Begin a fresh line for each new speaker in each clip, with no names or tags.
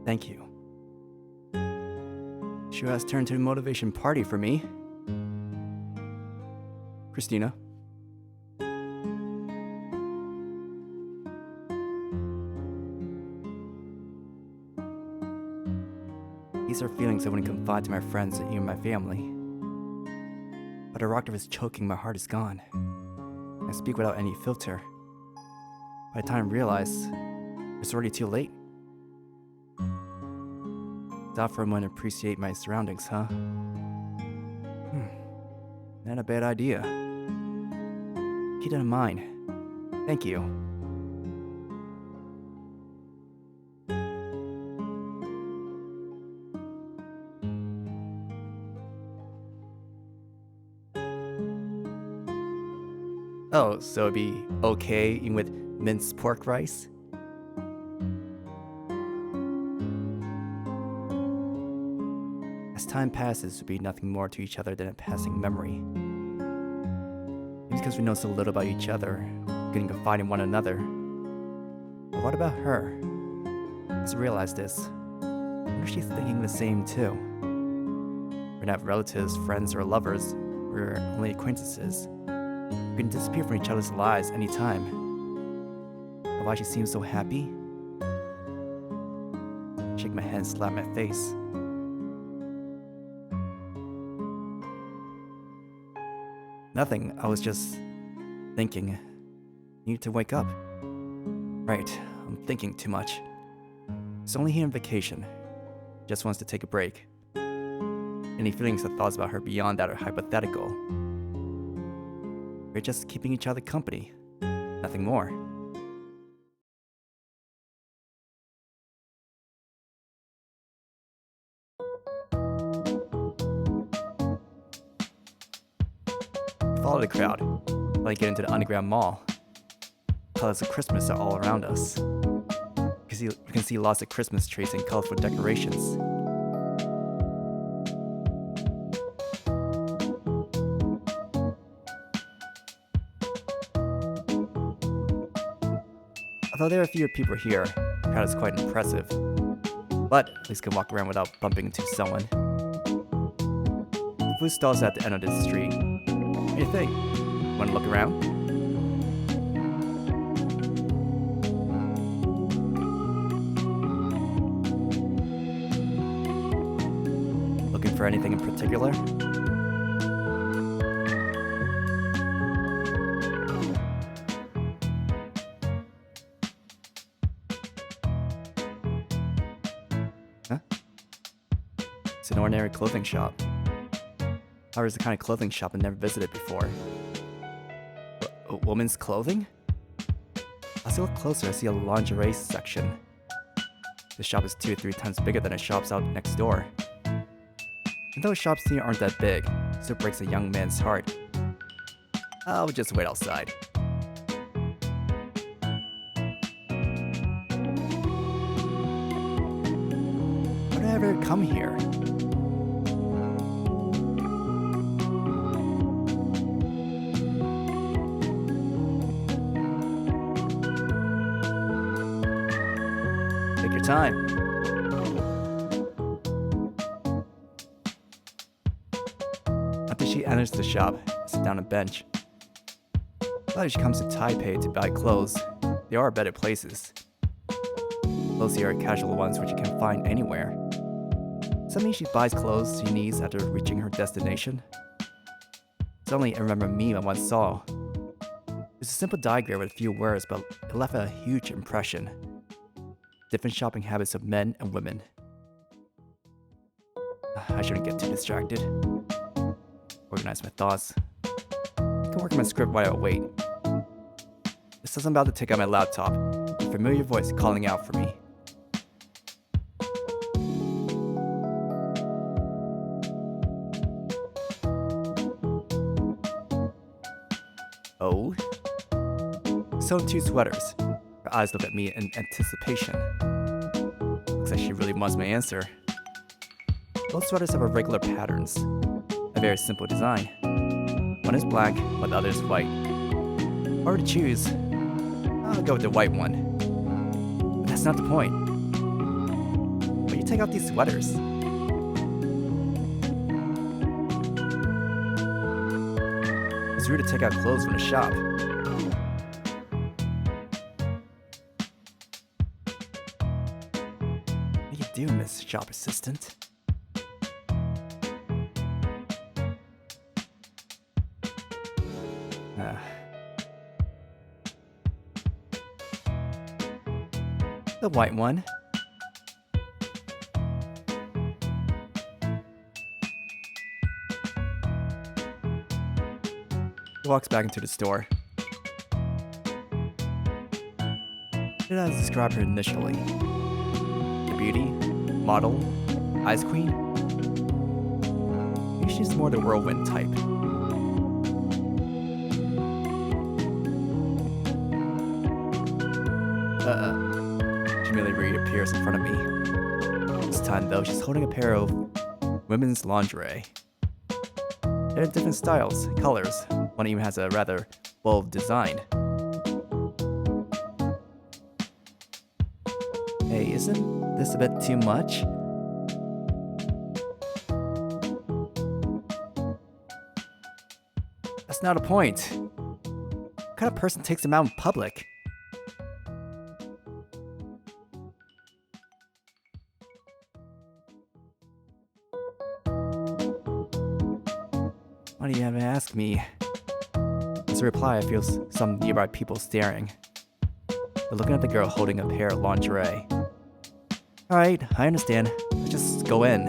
Thank you. Sure has turned to a motivation party for me. Cristina. These are feelings I wouldn't confide to my friends or even my family. But a rock that was choking my heart is gone. I speak without any filter. By the time I realize, it's already too late. Stop for a moment and appreciate my surroundings, huh? Not a bad idea. Keep that in mind. Thank you. Oh, so it'd be okay eating with minced pork rice? As time passes, we'll be nothing more to each other than a passing memory. Maybe because we know so little about each other, we couldn't confide in one another. But what about her? As I realize this, I wonder if she's thinking the same too. We're not relatives, friends, or lovers. We're only acquaintances. We can disappear from each other's lives anytime. But why she seems so happy? Shake my head and slap my face. Nothing, I was just thinking. Need to wake up. Right, I'm thinking too much. It's only here on vacation. Just wants to take a break. Any feelings or thoughts about her beyond that are hypothetical. We're just keeping each other company. Nothing more. Follow the crowd. Like get into the underground mall. Colors of Christmas are all around us. We can see lots of Christmas trees and colorful decorations. Although there are fewer people here, the crowd is quite impressive. But at least can walk around without bumping into someone. The food stalls at the end of this street. What do you think? Want to look around? Looking for anything in particular? Huh? It's an ordinary clothing shop. However, it's the kind of clothing shop I've never visited before. A woman's clothing? As I look closer, I see a lingerie section. The shop is 2 or 3 times bigger than the shops out next door. And though shops here aren't that big, it still breaks a young man's heart. I'll just wait outside. Why did I ever come here? Take your time. After she enters the shop, I sit down on a bench. Glad she comes to Taipei to buy clothes. There are better places. Clothes here are casual ones which you can find anywhere. Suddenly she buys clothes she needs after reaching her destination. Suddenly I remember a meme I once saw. It's a simple diagram with a few words, but it left a huge impression. Different shopping habits of men and women. I shouldn't get too distracted. Organize my thoughts. I can work on my script while I wait. Just as I'm about to take out my laptop, a familiar voice calling out for me. Oh? So in 2 sweaters. Her eyes look at me in anticipation. Looks like she really wants my answer. Both sweaters have irregular patterns. A very simple design. One is black, while the other is white. If I were to choose, I'll go with the white one. But that's not the point. take out these sweaters? It's rude to take out clothes from the shop. What do you do, Miss Shop Assistant? The white one. He walks back into the store. Did I describe her initially? The beauty? Model? Ice queen? Maybe she's more the whirlwind type. She merely reappears in front of me. This time though, she's holding a pair of women's lingerie. They're different styles, colors. One even has a rather bold design. Hey, isn't this a bit too much? That's not a point. What kind of person takes them out in public? Why do you have to ask me? As a reply, I feel some nearby people staring. They're looking at the girl holding a pair of lingerie. Alright, I understand. Let's just go in.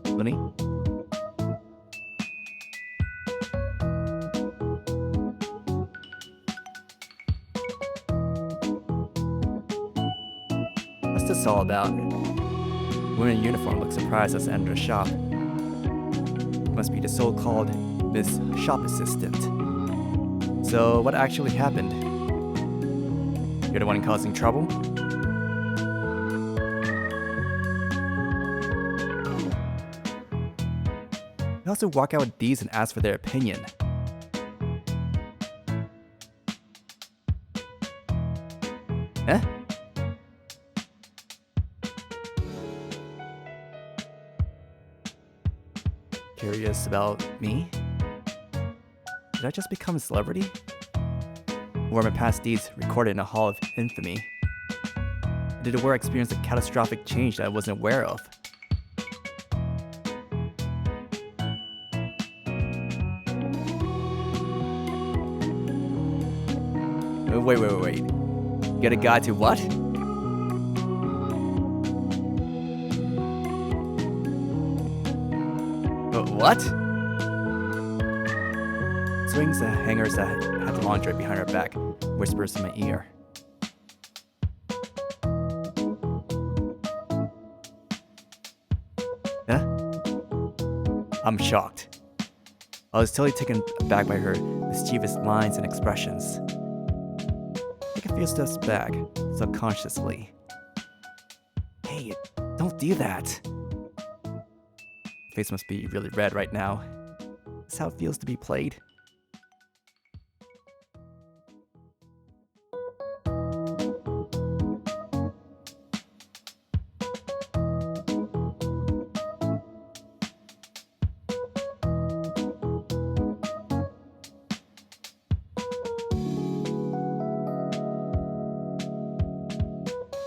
Lini? What's this all about? Woman in uniform looks surprised as I enter the shop. Must be the so-called Miss Shop Assistant. So, what actually happened? You're the one causing trouble? You also walk out with these and ask for their opinion. Eh? Curious about me? Did I just become a celebrity? Or are my past deeds recorded in a hall of infamy? Or did the world experience a catastrophic change that I wasn't aware of? Wait. Get a guide to what? What? Swings the hangers that had the laundry behind her back, whispers in my ear. Huh? I'm shocked. I was totally taken aback by her mischievous lines and expressions. I take a few steps back, subconsciously. Hey, don't do that. Face must be really red right now. That's how it feels to be played.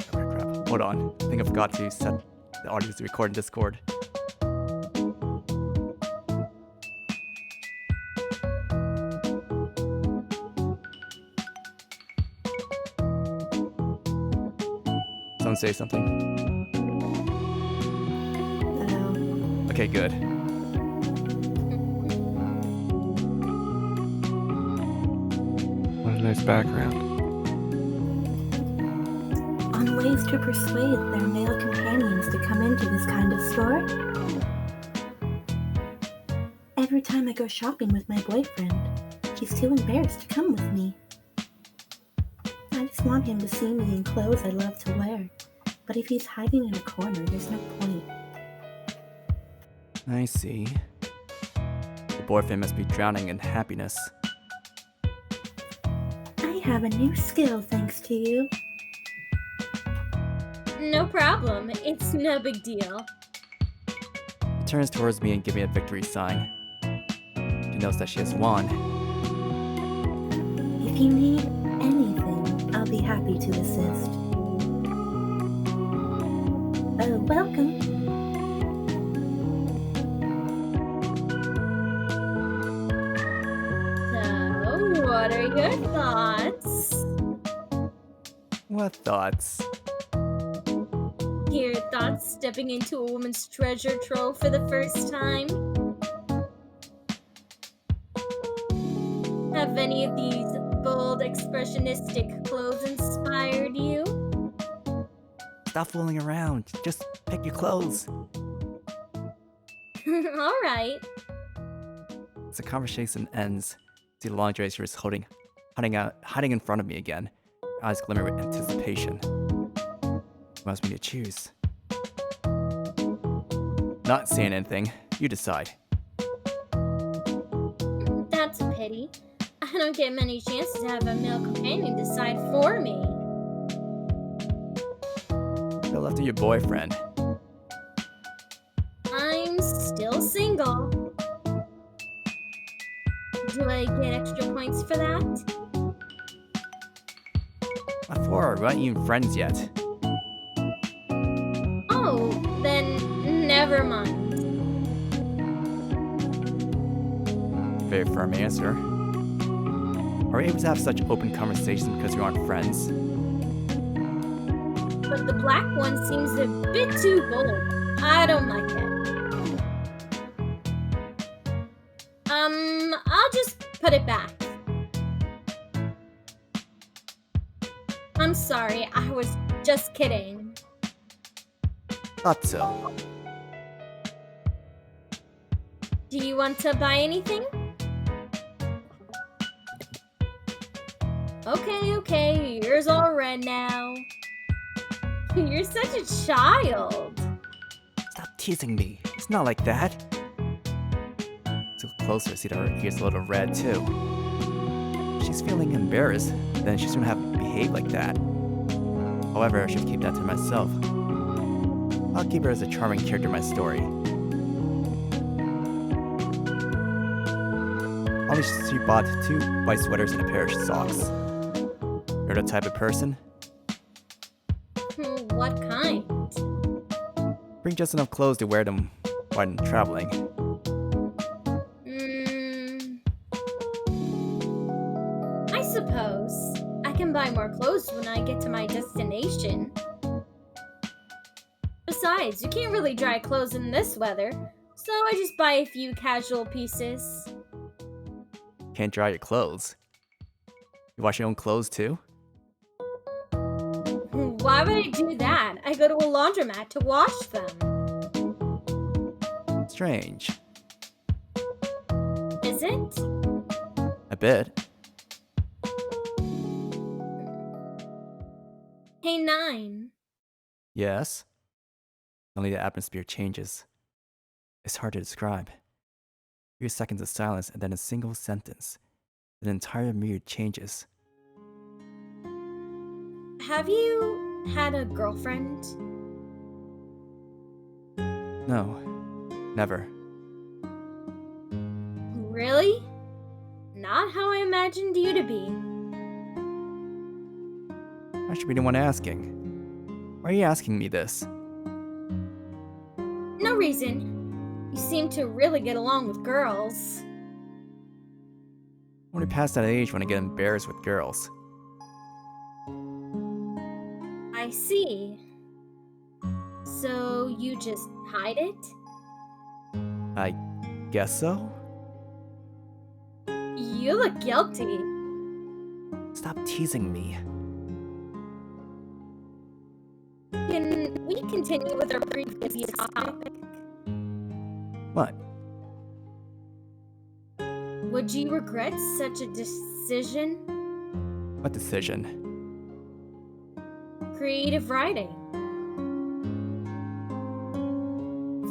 Crap. Hold on. I think I forgot to set the audio to record in Discord. Someone say something.
Hello.
Okay, good.
What a nice background.
On ways to persuade their male companions to come into this kind of store? Every time I go shopping with my boyfriend, he's too embarrassed to come with me. I just want him to see me in clothes I love to wear. But if he's hiding in a corner, there's no point.
I see. The boyfriend must be drowning in happiness.
have a new skill thanks to you.
No problem. It's no big deal.
She turns towards me and gives me a victory sign. She knows that she has won.
If you need anything, I'll be happy to assist. Welcome.
So, what are your thoughts?
What thoughts?
Your thoughts stepping into a woman's treasure trove for the first time? Have any of these bold, expressionistic clothes inspired you?
Stop fooling around. Just pick your clothes.
Alright.
As the conversation ends, I see the lingerie she was hiding in front of me again. Her eyes glimmer with anticipation. She wants me to choose. Not saying anything. You decide.
That's a pity. I don't get many chances to have a male companion decide for me.
Go left to your boyfriend.
I'm still single. Do I get extra points for that?
What for? We're not even friends yet.
Oh, then never mind.
Very firm answer. Are we able to have such open conversations because we aren't friends?
But the black one seems a bit too bold. I don't like it. I'll just put it back. I'm sorry, I was just kidding.
Thought so.
Do you want to buy anything? Okay, yours all red now. You're such a child.
Stop teasing me. It's not like that. So closer, I see that her ears a little red too. She's feeling embarrassed. Then she shouldn't have behaved like that. However, I should keep that to myself. I'll keep her as a charming character in my story. Only she bought 2 white sweaters and a pair of socks. You're the type of person?
What kind?
Bring just enough clothes to wear them when traveling.
I suppose. I can buy more clothes when I get to my destination. Besides, you can't really dry clothes in this weather, so I just buy a few casual pieces.
Can't dry your clothes. You wash your own clothes too?
Why would I do that? I go to a laundromat to wash them.
Strange.
Is it?
A bit.
Hey, 9.
Yes. Only the atmosphere changes. It's hard to describe. A few seconds of silence and then a single sentence. An entire mood changes.
Have you had a girlfriend?
No. Never.
Really? Not how I imagined you to be.
I should be the one asking. Why are you asking me this?
No reason. You seem to really get along with girls.
I'm only past that age when I get embarrassed with girls.
I see. So you just hide it?
I guess so?
You look guilty.
Stop teasing me.
Can we continue with our previous topic?
What?
Would you regret such a decision?
What decision?
Creative writing.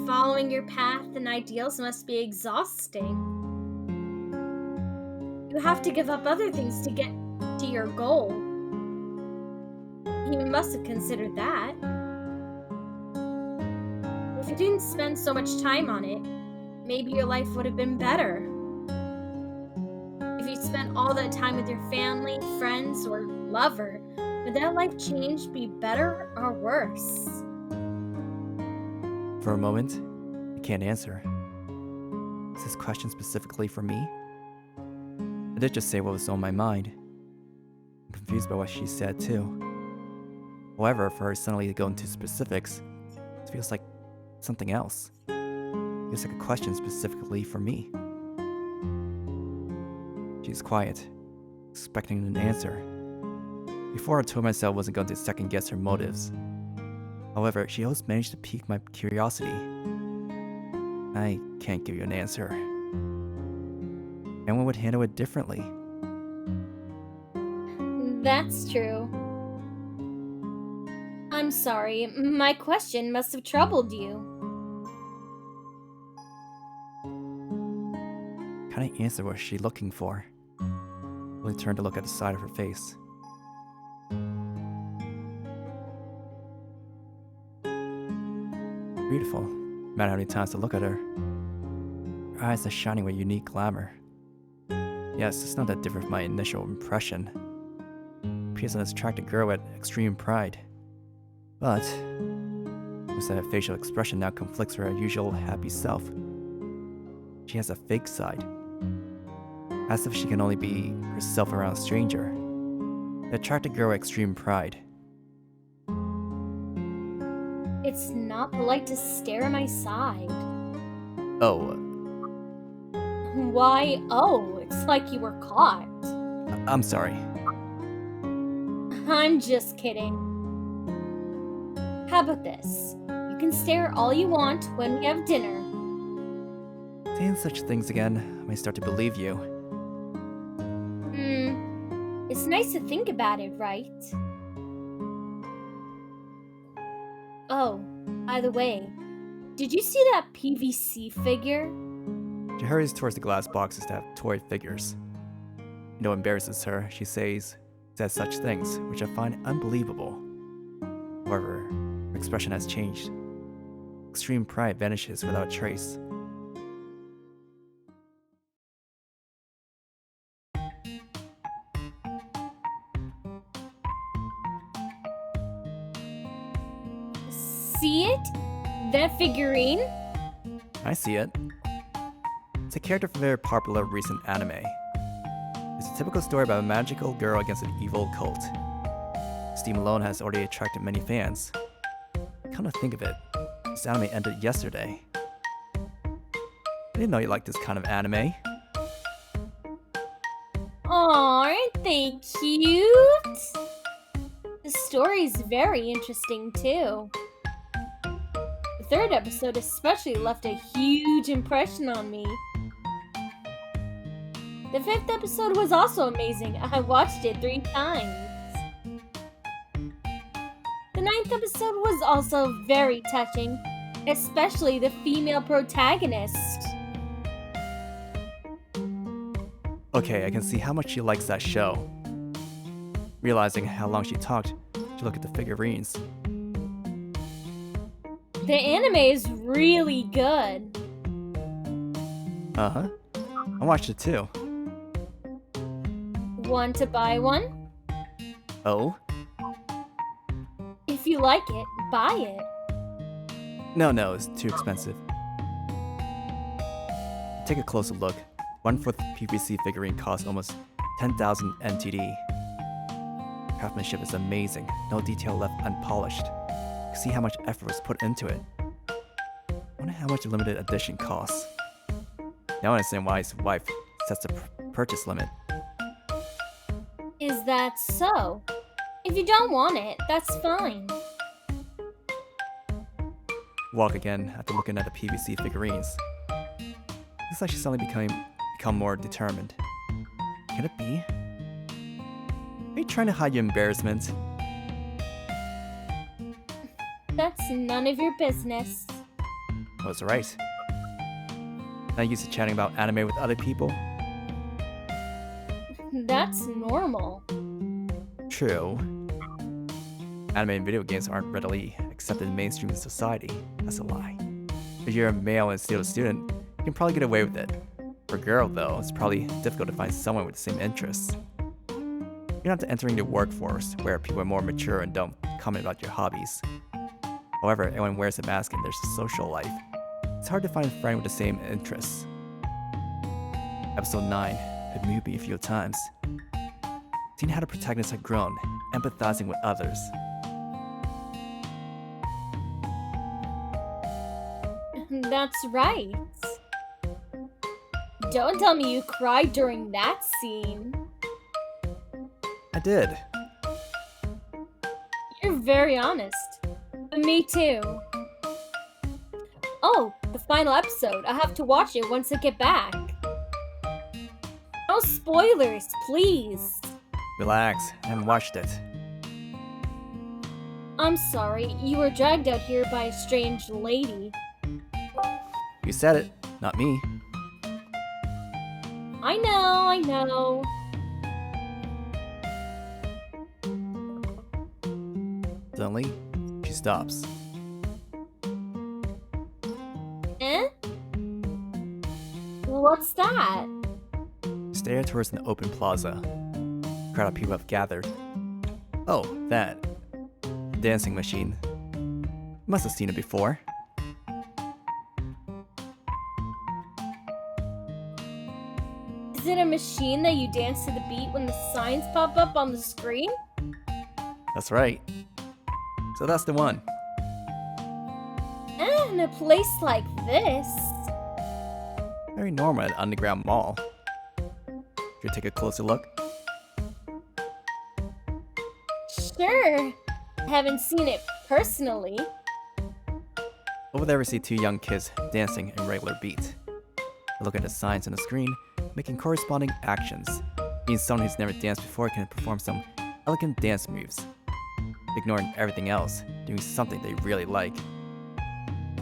Following your path and ideals must be exhausting. You have to give up other things to get to to your goal. You must have considered that. If you didn't spend so much time on it, maybe your life would have been better. If you spent all that time with your family, friends, or lover, would that life change be better or worse?
For a moment, I can't answer. Is this question specifically for me? I did just say what was on my mind. I'm confused by what she said too. However, for her suddenly to go into specifics, it feels like something else. It feels like a question specifically for me. She's quiet, expecting an answer. Before I told myself I wasn't going to second guess her motives. However, she always managed to pique my curiosity. I can't give you an answer. Anyone would handle it differently.
That's true. I'm sorry, my question must have troubled you.
What kind of answer was she looking for? Really turned to look at the side of her face. Beautiful, no matter how many times to look at her. Her eyes are shining with unique glamour. Yes, it's not that different from my initial impression. She is an attractive girl with extreme pride. But, most of her facial expression now conflicts with her usual happy self. She has a fake side. As if she can only be herself around a stranger. The attractive girl with extreme pride.
It's not polite to stare at my side.
Oh,
Why, oh, it's like you were caught.
I'm sorry.
I'm just kidding. How about this? You can stare all you want when we have dinner.
Saying such things again, I may start to believe you.
It's nice to think about it, right? Oh, by the way, did you see that PVC figure?
She hurries towards the glass boxes that have toy figures. You know, embarrasses her, she says such things, which I find unbelievable. However, her expression has changed. Extreme pride vanishes without trace.
See it? That figurine?
I see it. It's a character from a very popular recent anime. It's a typical story about a magical girl against an evil cult. Steam alone has already attracted many fans. Come to think of it, this anime ended yesterday. I didn't know you liked this kind of anime.
Aw, aren't they cute? The story's very interesting too. The third episode especially left a huge impression on me. The fifth episode was also amazing. I watched it 3 times. The ninth episode was also very touching, especially the female protagonist.
Okay, I can see how much she likes that show. Realizing how long she talked, she looked at the figurines.
The anime is really good.
Uh-huh. I watched it too.
Want to buy one?
Oh?
If you like it, buy it.
No, it's too expensive. Take a closer look. One fourth PVC figurine costs almost 10,000 NTD. Craftsmanship is amazing, no detail left unpolished. You see how much effort was put into it. Wonder how much a limited edition costs. Now I understand why his wife sets a purchase limit.
Is that so? If you don't want it, that's fine.
Walk again after looking at the PVC figurines. Looks like she's suddenly become more determined. Can it be? Are you trying to hide your embarrassment?
That's none of your business.
I was right. Not used to chatting about anime with other people.
That's normal.
True. Anime video games aren't readily accepted in mainstream society. That's a lie. If you're a male and still a student, you can probably get away with it. For a girl, though, it's probably difficult to find someone with the same interests. You're not entering the workforce, where people are more mature and don't comment about your hobbies. However, everyone wears a mask and there's a social life. It's hard to find a friend with the same interests. Episode 9, it moved me a few times. Seeing how the protagonist had grown, empathizing with others.
That's right. Don't tell me you cried during that scene.
I did.
You're very honest. Me too. Oh, the final episode. I have to watch it once I get back. No spoilers, please.
Relax, I haven't watched it.
I'm sorry, you were dragged out here by a strange lady.
You said it, not me.
I know.
Suddenly, she stops.
Eh? What's that?
Stare towards an open plaza. A crowd of people have gathered. Oh, that. Dancing machine. You must have seen it before.
Is it a machine that you dance to the beat when the signs pop up on the screen?
That's right. So that's the one.
In a place like this.
Very normal at an underground mall. Should we take a closer look?
Sure. Haven't seen it personally.
Over there we see two young kids dancing in regular beat. I look at the signs on the screen, making corresponding actions. Being someone who's never danced before can perform some elegant dance moves. Ignoring everything else, doing something they really like.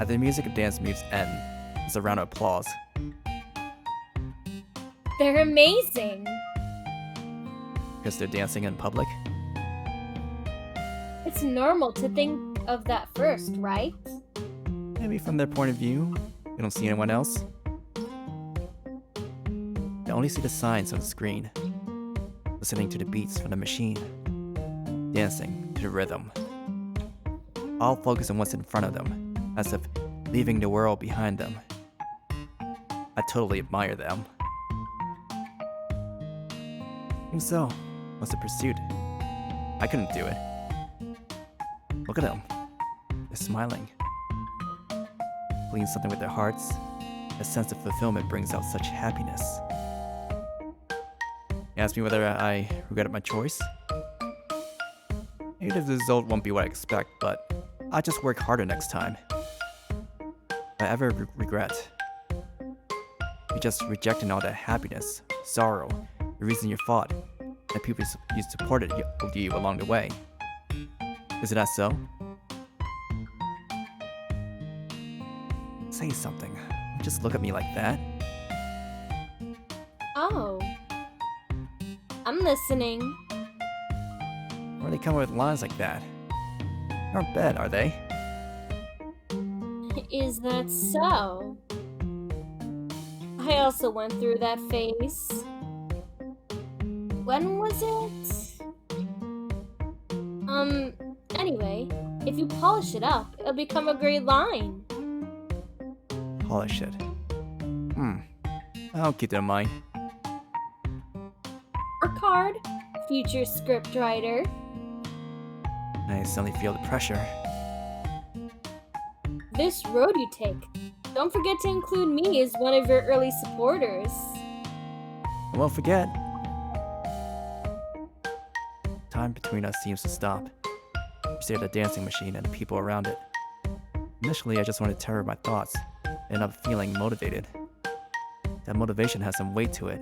At the music of dance moves end, there's a round of applause.
They're amazing.
Because they're dancing in public?
It's normal to think of that first, right?
Maybe from their point of view, you don't see anyone else. You only see the signs on the screen, listening to the beats from the machine, dancing to the rhythm. All focus on what's in front of them, as if leaving the world behind them. I totally admire them. Even so, what's the pursuit? I couldn't do it. Look at them. They're smiling. Feeling something with their hearts. A sense of fulfillment brings out such happiness. You ask me whether I regretted my choice? Maybe the result won't be what I expect, but I'll just work harder next time. If I ever regret, you're just rejecting all that happiness, sorrow, the reason you fought, and people you supported you along the way. Is it not so? Say something. Don't just look at me like that.
Oh. I'm listening.
Where are they coming with lines like that? They aren't bad, are they?
Is that so? I also went through that phase. When was it? Anyway, if you polish it up, it'll become a great line.
Polish it. I'll keep that in mind.
Work hard, future scriptwriter.
I suddenly feel the pressure.
This road you take, don't forget to include me as one of your early supporters.
I won't forget. Time between us seems to stop. You stare at the dancing machine and the people around it. Initially, I just wanted to terror my thoughts, and end up feeling motivated. That motivation has some weight to it.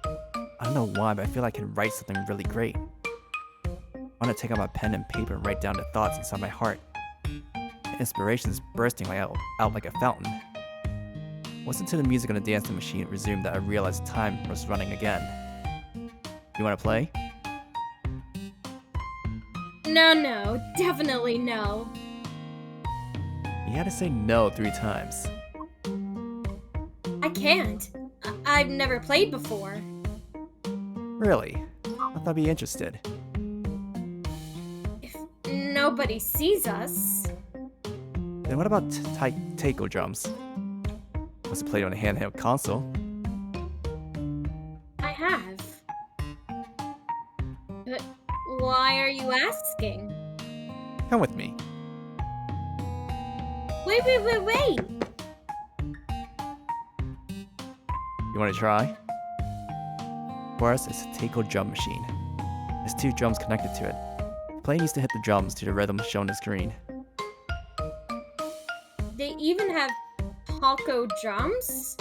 I don't know why, but I feel like I can write something really great. I want to take out my pen and paper and write down the thoughts inside my heart. The inspiration is bursting out like a fountain. Wasn't until the music on the dancing machine resumed that I realized time was running again. You want to play?
No, definitely no.
You had to say no 3 times.
I can't. I've never played before.
Really? I thought I'd be interested.
If nobody sees us...
Then what about taiko drums? Must have played on a handheld console.
I have. But why are you asking?
Come with me.
Wait.
You want to try? First, it's a taiko drum machine. There's 2 drums connected to it. The player needs to hit the drums to the rhythm shown on the screen.
They even have taiko drums?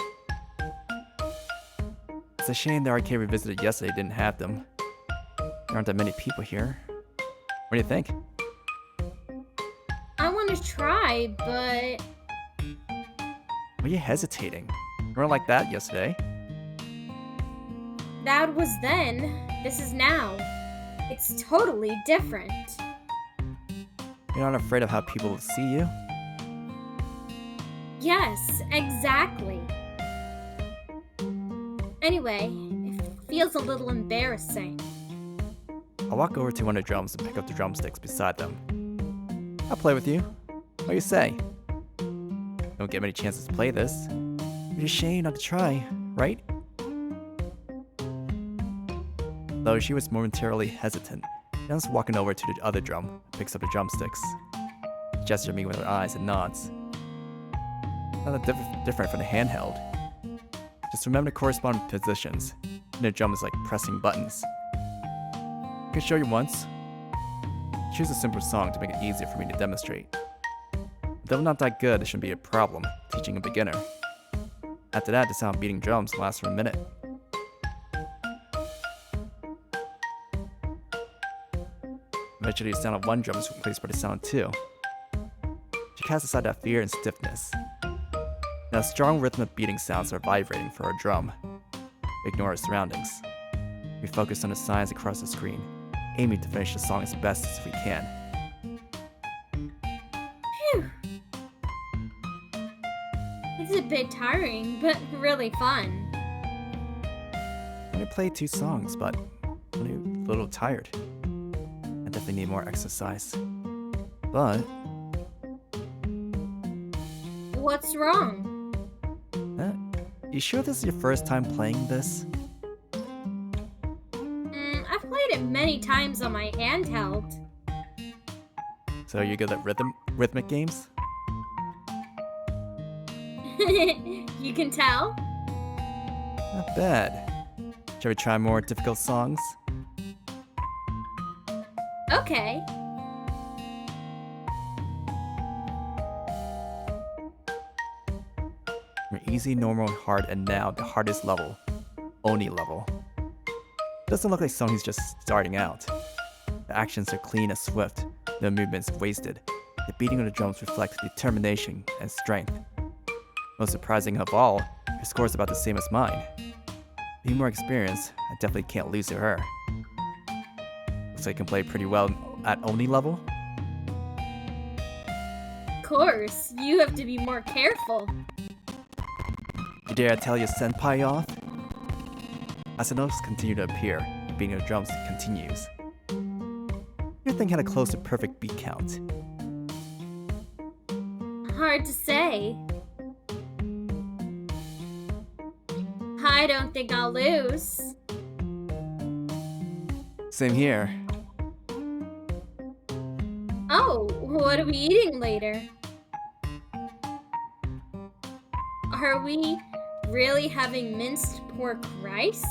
It's a shame the arcade we visited yesterday didn't have them. There aren't that many people here. What do you think?
I want to try, but...
Why are you hesitating? You weren't like that yesterday.
That was then. This is now. It's totally different.
You're not afraid of how people will see you?
Yes, exactly. Anyway, it feels a little embarrassing.
I'll walk over to one of the drums and pick up the drumsticks beside them. I'll play with you. What do you say? Don't get many chances to play this. It'd be a shame not to try, right? Though she was momentarily hesitant, Jenna's walking over to the other drum, picks up the drumsticks. She gestures at me with her eyes and nods. Not that different from the handheld. Just remember the corresponding positions, and the drum is like pressing buttons. I can show you once. Choose a simple song to make it easier for me to demonstrate. Though I'm not that good, it shouldn't be a problem teaching a beginner. After that, the sound of beating drums lasts for a minute. Eventually, the sound of one drum is replaced by the sound of 2. She casts aside that fear and stiffness. Now, strong rhythmic beating sounds are vibrating for our drum. We ignore our surroundings. We focus on the signs across the screen, aiming to finish the song as best as we can.
Phew. It's a bit tiring, but really fun.
I only played 2 songs, but I'm a little tired. I definitely need more exercise. But
What's wrong?
you sure this is your first time playing this?
I've played it many times on my handheld.
So you're good at rhythmic games?
You can tell?
Not bad. Shall we try more difficult songs?
Okay.
From easy, normal, hard, and now the hardest level, Oni level. Doesn't look like Sony's just starting out. The actions are clean and swift, no movements wasted. The beating of the drums reflects determination and strength. Most surprising of all, her score is about the same as mine. Being more experienced, I definitely can't lose to her. Looks like I can play pretty well at Oni level.
Of course, you have to be more careful.
You dare tell your senpai off? As the notes continue to appear, the beating of the drums continues. Your thing had a close to perfect beat count.
Hard to say. I don't think I'll lose.
Same here.
Oh, what are we eating later? Are we really having minced pork rice?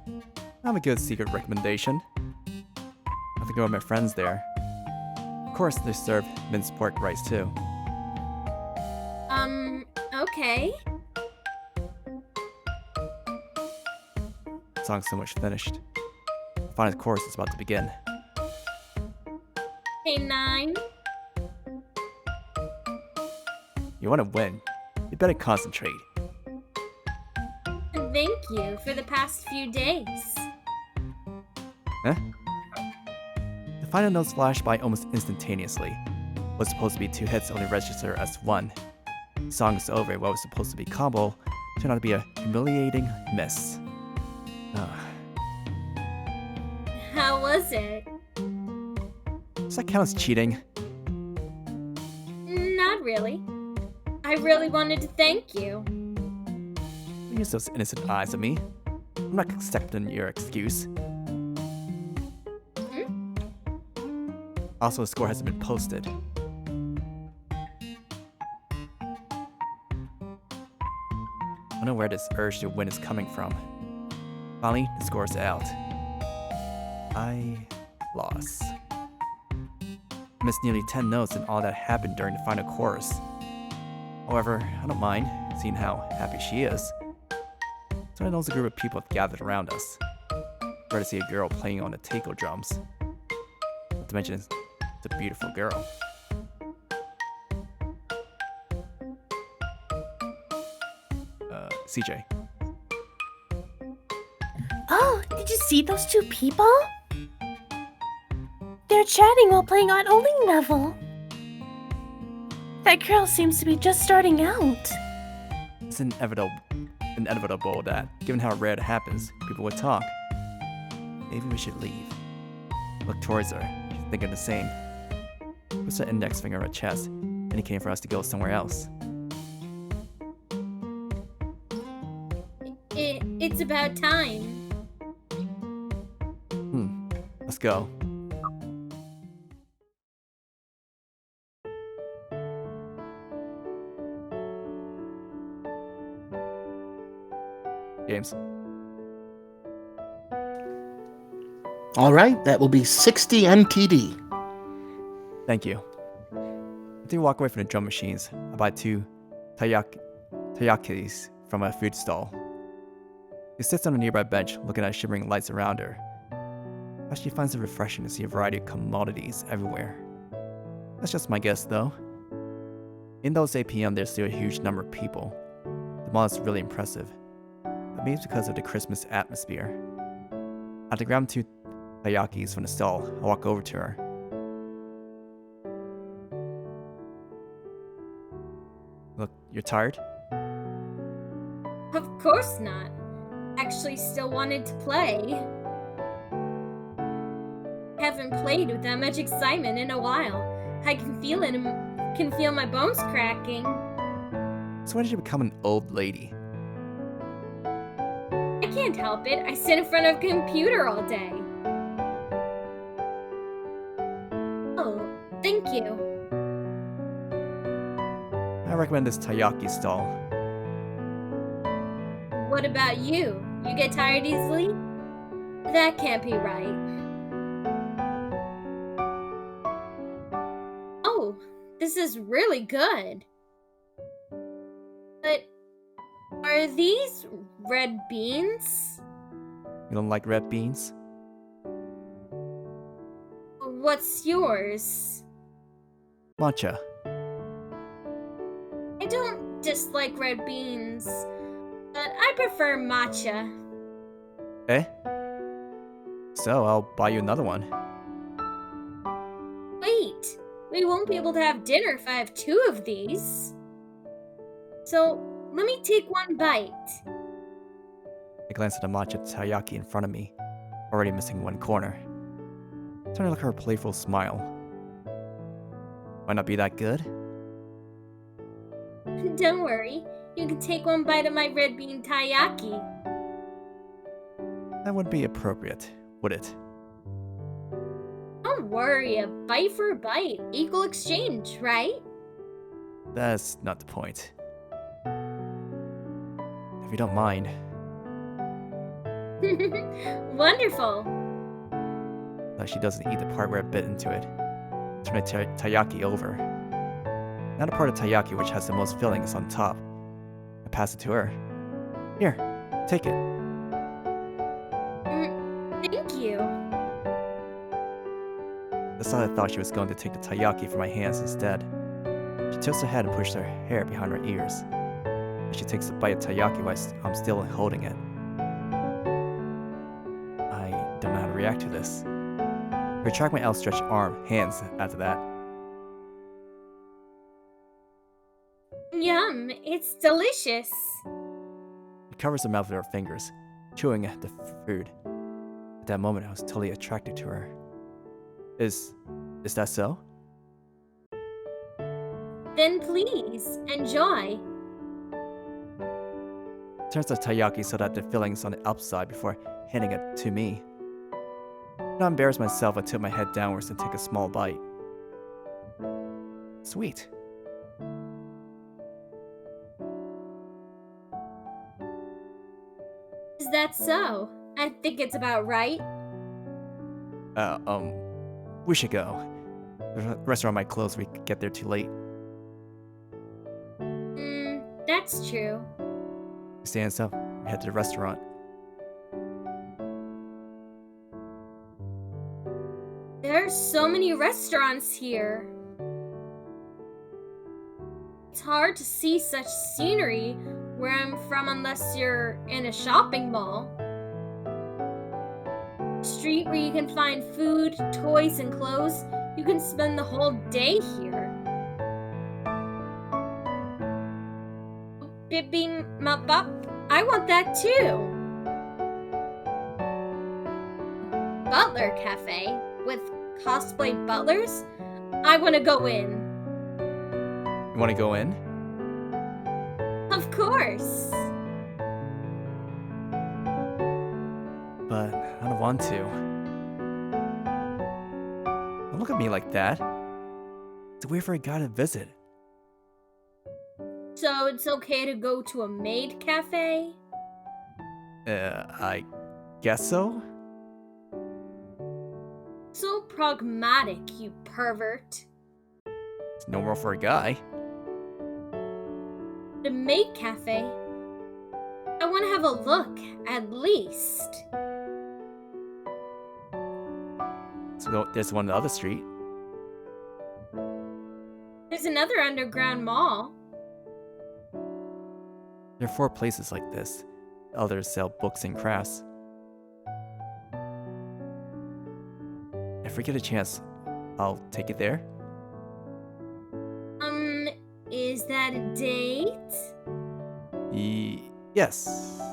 I have a good secret recommendation. I have to go with my friends there. Of course, they serve minced pork rice too.
Okay.
The song's so much finished. The final chorus is about to begin.
Hey, 9.
You want to win. You better concentrate.
Thank you for the past few days.
Huh? The final notes flashed by almost instantaneously. What was supposed to be 2 hits only registered as 1. The song is over, what was supposed to be combo turned out to be a humiliating miss.
How was it?
Does that count as cheating?
Not really. I really wanted to thank you.
Don't use those innocent eyes at me. I'm not accepting your excuse. Also, the score hasn't been posted. I don't know where this urge to win is coming from. Finally, the score's out. I lost. I missed nearly 10 notes and all that happened during the final chorus. However, I don't mind, seeing how happy she is. So I know a group of people have gathered around us. Rare to see a girl playing on the taiko drums. Not to mention, it's a beautiful girl. CJ.
Oh, did you see those 2 people? They're chatting while playing on Only level. That girl seems to be just starting out.
It's inevitable that, given how rare it happens, people would talk. Maybe we should leave. Look towards her. She's thinking the same. Puts her index finger on her chest, indicating for us to go somewhere else.
It's about time.
Let's go. James.
Alright, that will be 60 MTD.
Thank you. After we walk away from the drum machines, I buy 2 taiyakis from a food stall. She sits on a nearby bench, looking at shimmering lights around her. She finds it refreshing to see a variety of commodities everywhere. That's just my guess, though. In those 8 p.m., there's still a huge number of people. The mall is really impressive, but maybe it's because of the Christmas atmosphere. After grabbing 2 taiyakis from the stall, I walk over to her. Look, you're tired?
Of course not. Actually still wanted to play. Haven't played with that much excitement in a while. I can feel it, can feel my bones cracking.
So why did you become an old lady?
I can't help it. I sit in front of a computer all day. Oh, thank you.
I recommend this taiyaki stall.
What about you? You get tired easily? That can't be right. Oh, this is really good. But are these red beans?
You don't like red beans?
What's yours?
Matcha.
I don't dislike red beans, but I prefer matcha.
Eh? So I'll buy you another one.
Wait, we won't be able to have dinner if I have 2 of these. So, let me take one bite.
I glance at the matcha taiyaki in front of me, already missing one corner. Trying to look at her playful smile. Might not be that good?
Don't worry, you can take one bite of my red bean taiyaki.
That wouldn't be appropriate, would it?
Don't worry, a bite for a bite. Equal exchange, right?
That's not the point. If you don't mind,
Wonderful.
she doesn't eat the part where I bit into it. Turn the taiyaki over. Now the part of taiyaki which has the most filling is on top. I pass it to her. Here, take it.
Thank you.
That's how I thought she was going to take the taiyaki from my hands instead. She tilts her head and pushes her hair behind her ears. And she takes a bite of taiyaki while I'm still holding it. I don't know how to react to this. Retract my outstretched hands after that.
Yum, it's delicious.
She covers her mouth with her fingers, chewing the food. At that moment, I was totally attracted to her. Is that so?
Then please, enjoy.
Turns the taiyaki so that the filling's on the upside before handing it to me. Not embarrass myself, I tilt my head downwards and take a small bite. Sweet.
Is that so? I think it's about right.
We should go. The restaurant might close if we get there too late.
That's true.
He stands up, we head to the restaurant.
There are so many restaurants here. It's hard to see such scenery where I'm from unless you're in a shopping mall. Street where you can find food, toys, and clothes. You can spend the whole day here. Bibimbap, I want that too. Butler Cafe with cosplay butlers? I want to go in.
You want to go in?
Of course.
But I don't want to. Don't look at me like that. It's weird for a guy to visit.
So it's okay to go to a maid cafe?
I guess so?
So pragmatic, you pervert.
It's normal for a guy.
The maid cafe? I want to have a look, at least.
So there's one on the other street.
There's another underground mall.
There are 4 places like this. Others sell books and crafts. If we get a chance, I'll take it there.
Is that a date?
Yes.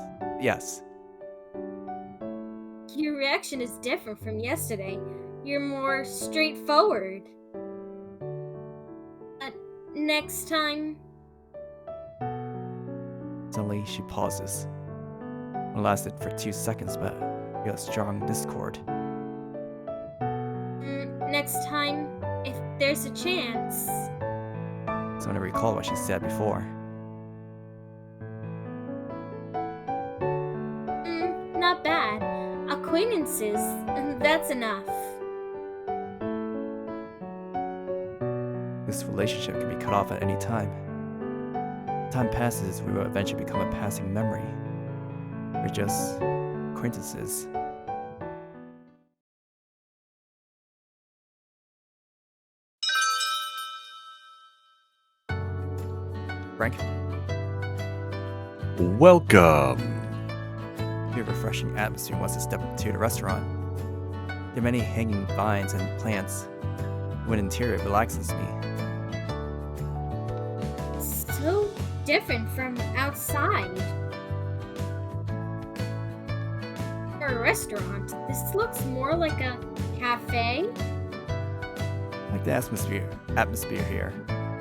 Your reaction is different from yesterday. You're more straightforward. Next time?
Suddenly, she pauses. It lasted for 2 seconds, but I feel a strong discord.
Next time, if there's a chance.
So I recall what she said before.
Not bad. Acquaintances, that's enough.
This relationship can be cut off at any time. Time passes, we will eventually become a passing memory. We're just acquaintances. Frank,
Welcome.
be a refreshing atmosphere once I step into the restaurant. There are many hanging vines and plants. When interior relaxes me.
So different from outside. For a restaurant, this looks more like a cafe.
I like the atmosphere here.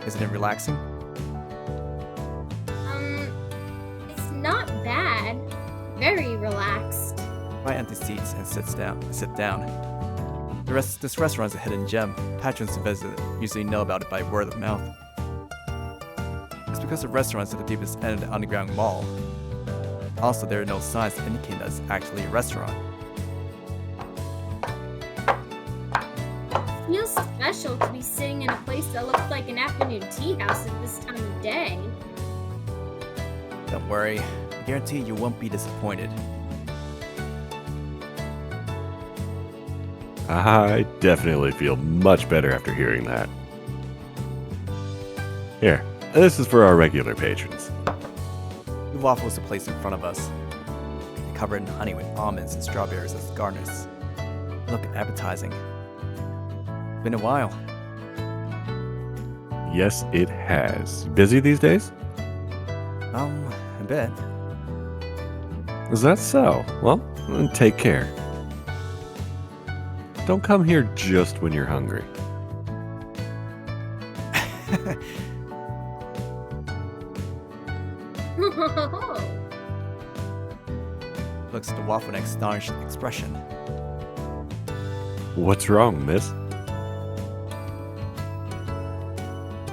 Isn't it relaxing?
It's not bad. Very relaxed.
Find empty seats and sit down. This restaurant's a hidden gem. Patrons who visit usually know about it by word of mouth. It's because the restaurant's at the deepest end of the underground mall. Also, there are no signs indicating that it's actually a restaurant.
Feels special to be sitting in a place that looks like an afternoon tea house at this time of day.
Don't worry, I guarantee you won't be disappointed.
I definitely feel much better after hearing that. Here, this is for our regular patrons.
The waffles are placed in front of us. They're covered in honey with almonds and strawberries as garnish. They look appetizing. Been a while.
Yes, it has. Busy these days?
A bit.
Is that so? Well, then take care. Don't come here just when you're hungry.
Looks at the waffle with an astonished expression.
What's wrong, miss?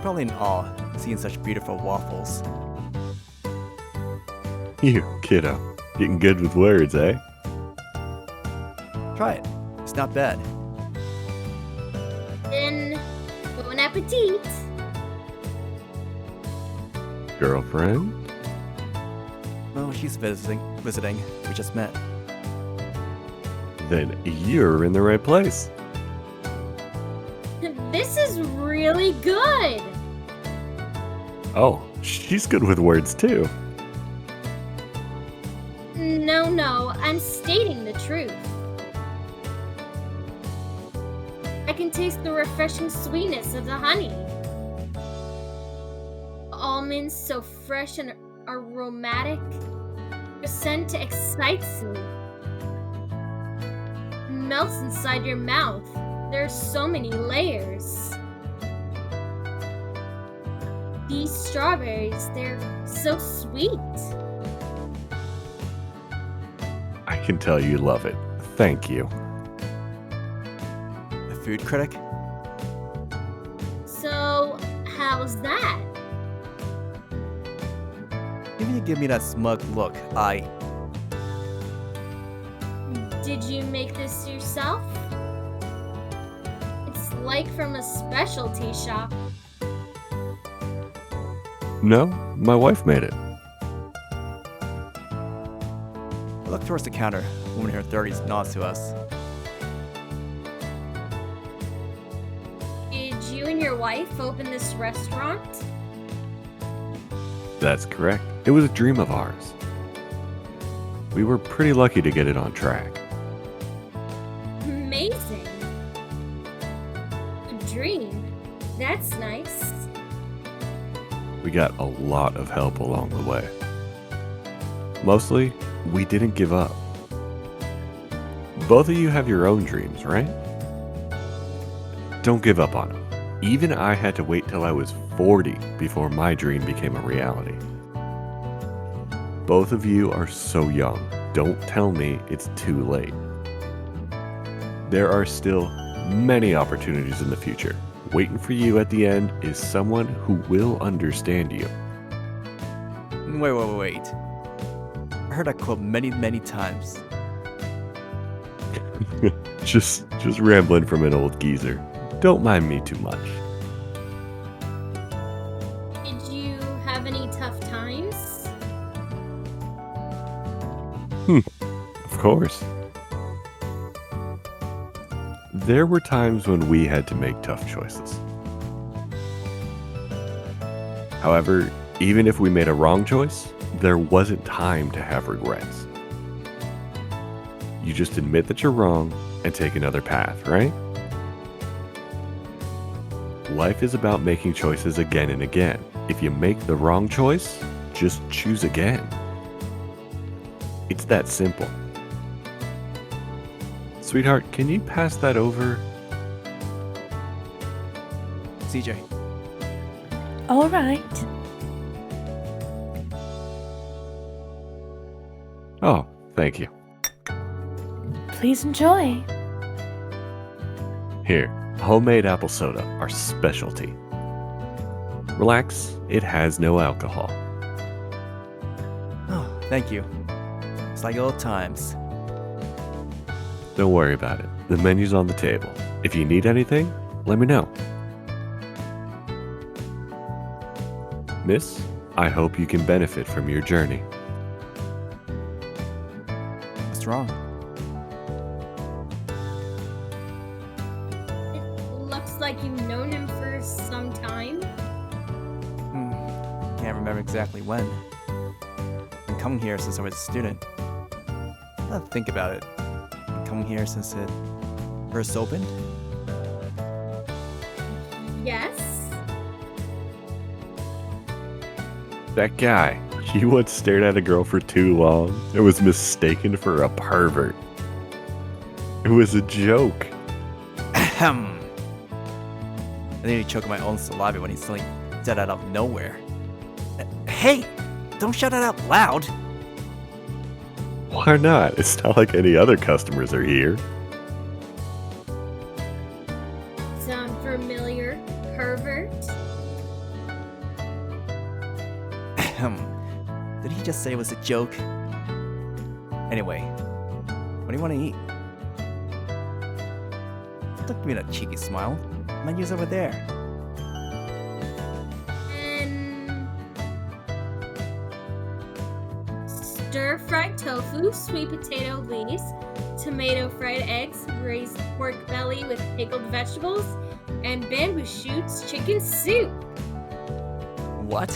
Probably in awe, seeing such beautiful waffles.
You, kiddo. Getting good with words, eh?
Try it. It's not bad.
Then, bon appetit.
Girlfriend?
Oh, she's visiting. We just met.
Then you're in the right place.
This is really good.
Oh, she's good with words too.
No, I'm stating the truth. I can taste the refreshing sweetness of the honey. Almonds so fresh and aromatic. The scent excites me. Melts inside your mouth. There are so many layers. These strawberries, they're so sweet.
I can tell you love it. Thank you.
A food critic?
So, how's that?
If you give me that smug look,
Did you make this yourself? It's like from a specialty shop.
No, my wife made it.
I look towards the counter. A woman in her 30s nods to us.
Did you and your wife open this restaurant?
That's correct. It was a dream of ours. We were pretty lucky to get it on track.
Amazing. A dream. That's nice.
We got a lot of help along the way. Mostly, we didn't give up. Both of you have your own dreams, right? Don't give up on them. Even I had to wait till I was 40 before my dream became a reality. Both of you are so young. Don't tell me it's too late. There are still many opportunities in the future. Waiting for you at the end is someone who will understand you.
Wait. I heard that quote many, many times.
Just rambling from an old geezer. Don't mind me too much.
Did you have any tough times?
Of course. There were times when we had to make tough choices. However, even if we made a wrong choice, there wasn't time to have regrets. You just admit that you're wrong and take another path, right? Life is about making choices again and again. If you make the wrong choice, just choose again. It's that simple. Sweetheart, can you pass that over?
CJ.
All right.
Oh, thank you.
Please enjoy.
Here, homemade apple soda, our specialty. Relax, it has no alcohol.
Oh, thank you. It's like old times.
Don't worry about it. The menu's on the table. If you need anything, let me know. Miss, I hope you can benefit from your journey.
What's wrong?
It looks like you've known him for some time.
Can't remember exactly when. Been coming here since I was a student. Now that I think about it. Been coming here since it first opened.
That guy, he once stared at a girl for too long and was mistaken for a pervert. It was a joke.
Ahem. I nearly choked my own saliva when he suddenly said that out of nowhere. Hey! Don't shout that out loud!
Why not? It's not like any other customers are here.
Sound familiar, pervert?
Ahem. Did he just say it was a joke? Anyway, what do you want to eat? Don't give me that cheeky smile. Menu's over there.
Stir-fried tofu, sweet potato leaves, tomato fried eggs, braised pork belly with pickled vegetables, and bamboo shoots chicken soup.
What?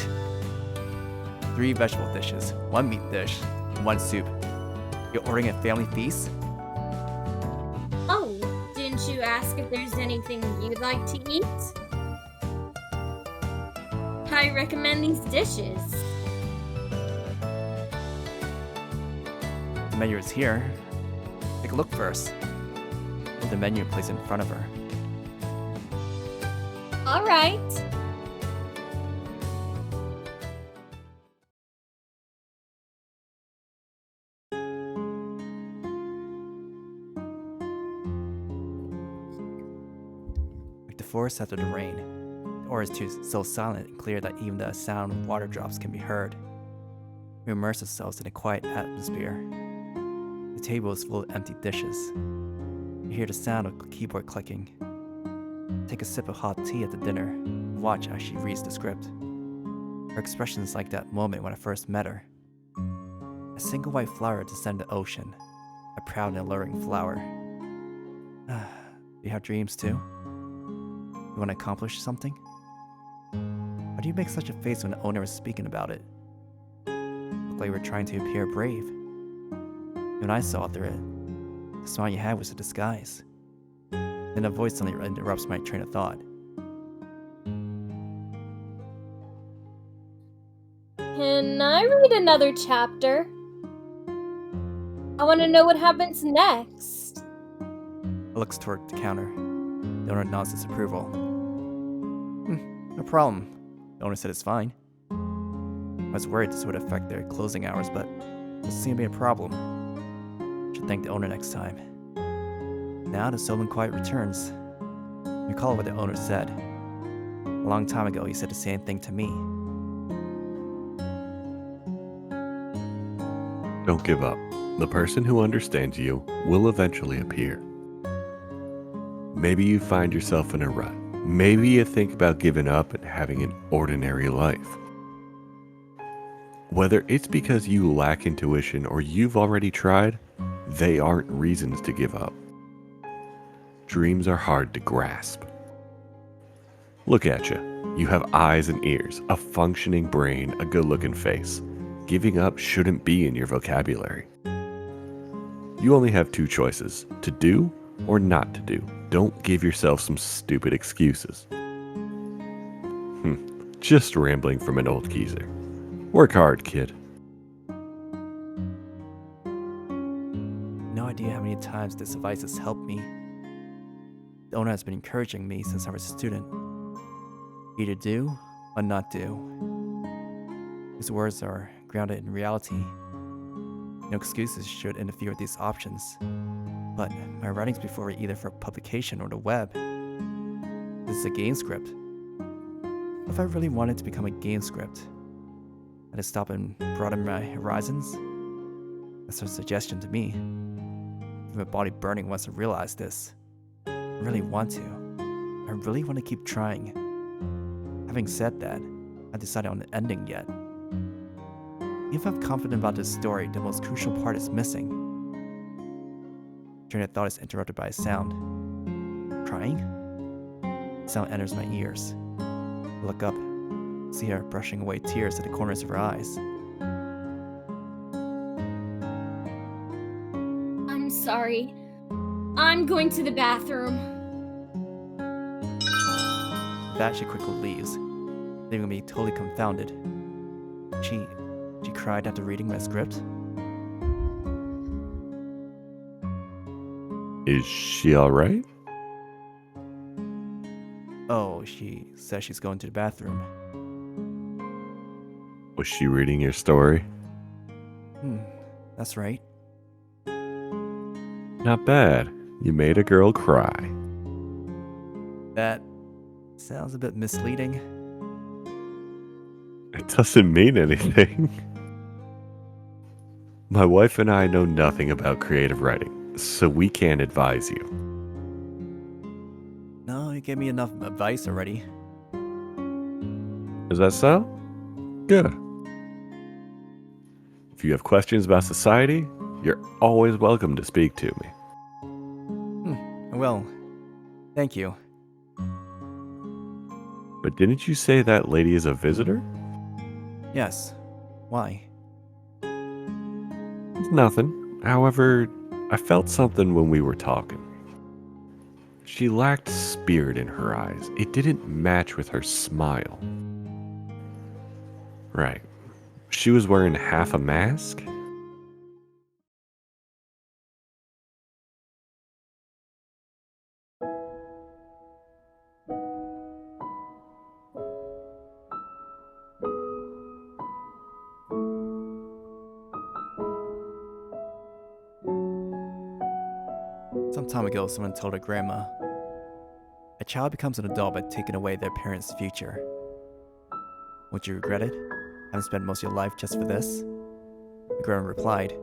3 vegetable dishes, 1 meat dish, and 1 soup. You're ordering a family feast?
Oh, didn't you ask if there's anything you'd like to eat? I recommend these dishes.
The menu is here. Take a look first. Put the menu placed in front of her.
All right.
Like the forest after the rain, the air is too so silent and clear that even the sound of water drops can be heard. We immerse ourselves in a quiet atmosphere. The table is full of empty dishes. You hear the sound of keyboard clicking. Take a sip of hot tea at the dinner and watch as she reads the script. Her expression is like that moment when I first met her. A single white flower descended the ocean, a proud and alluring flower. Do you have dreams too? You want to accomplish something? Why do you make such a face when the owner is speaking about it? Looked like you were trying to appear brave. When I saw through it, the smile you had was a disguise. Then a voice suddenly interrupts my train of thought.
Can I read another chapter? I want to know what happens next.
I looks toward the counter. The owner nods disapproval. No problem. The owner said it's fine. I was worried this would affect their closing hours, but it doesn't seem to be a problem. Should thank the owner next time. Now the solemn quiet returns. Recall what the owner said. A long time ago, he said the same thing to me.
Don't give up. The person who understands you will eventually appear. Maybe you find yourself in a rut. Maybe you think about giving up and having an ordinary life. Whether it's because you lack intuition or you've already tried, they aren't reasons to give up. Dreams are hard to grasp. Look at you. You have eyes and ears, a functioning brain, a good-looking face. Giving up shouldn't be in your vocabulary. You only have 2 choices, to do or not to do. Don't give yourself some stupid excuses. Just rambling from an old geezer. Work hard, kid.
No idea how many times this advice has helped me. The owner has been encouraging me since I was a student. Either do or not do. His words are grounded in reality. No excuses should interfere with these options. But my writings before were either for publication or the web. This is a game script. If I really wanted to become a game script, I'd have stopped and broaden my horizons. That's a suggestion to me. My body burning once I realized this. I really want to. I really want to keep trying. Having said that, I decided on the ending yet. If I'm confident about this story, the most crucial part is missing. Train of thought is interrupted by a sound. Crying? The sound enters my ears. I look up, see her brushing away tears at the corners of her eyes.
I'm sorry. I'm going to the bathroom.
With that, she quickly leaves, leaving me totally confounded. She cried after reading my script?
Is she alright?
Oh, she says she's going to the bathroom.
Was she reading your story?
That's right.
Not bad. You made a girl cry.
That sounds a bit misleading.
It doesn't mean anything. My wife and I know nothing about creative writing, so we can't advise you.
No, you gave me enough advice already.
Is that so? Good. If you have questions about society, you're always welcome to speak to me.
Well, thank you.
But didn't you say that lady is a visitor?
Yes. Why?
It's nothing. However, I felt something when we were talking. She lacked spirit in her eyes. It didn't match with her smile. Right. She was wearing half a mask?
Some time ago, someone told her grandma, a child becomes an adult by taking away their parents' future. Won't you regret it? Having spent most of your life just for this? The grandma replied,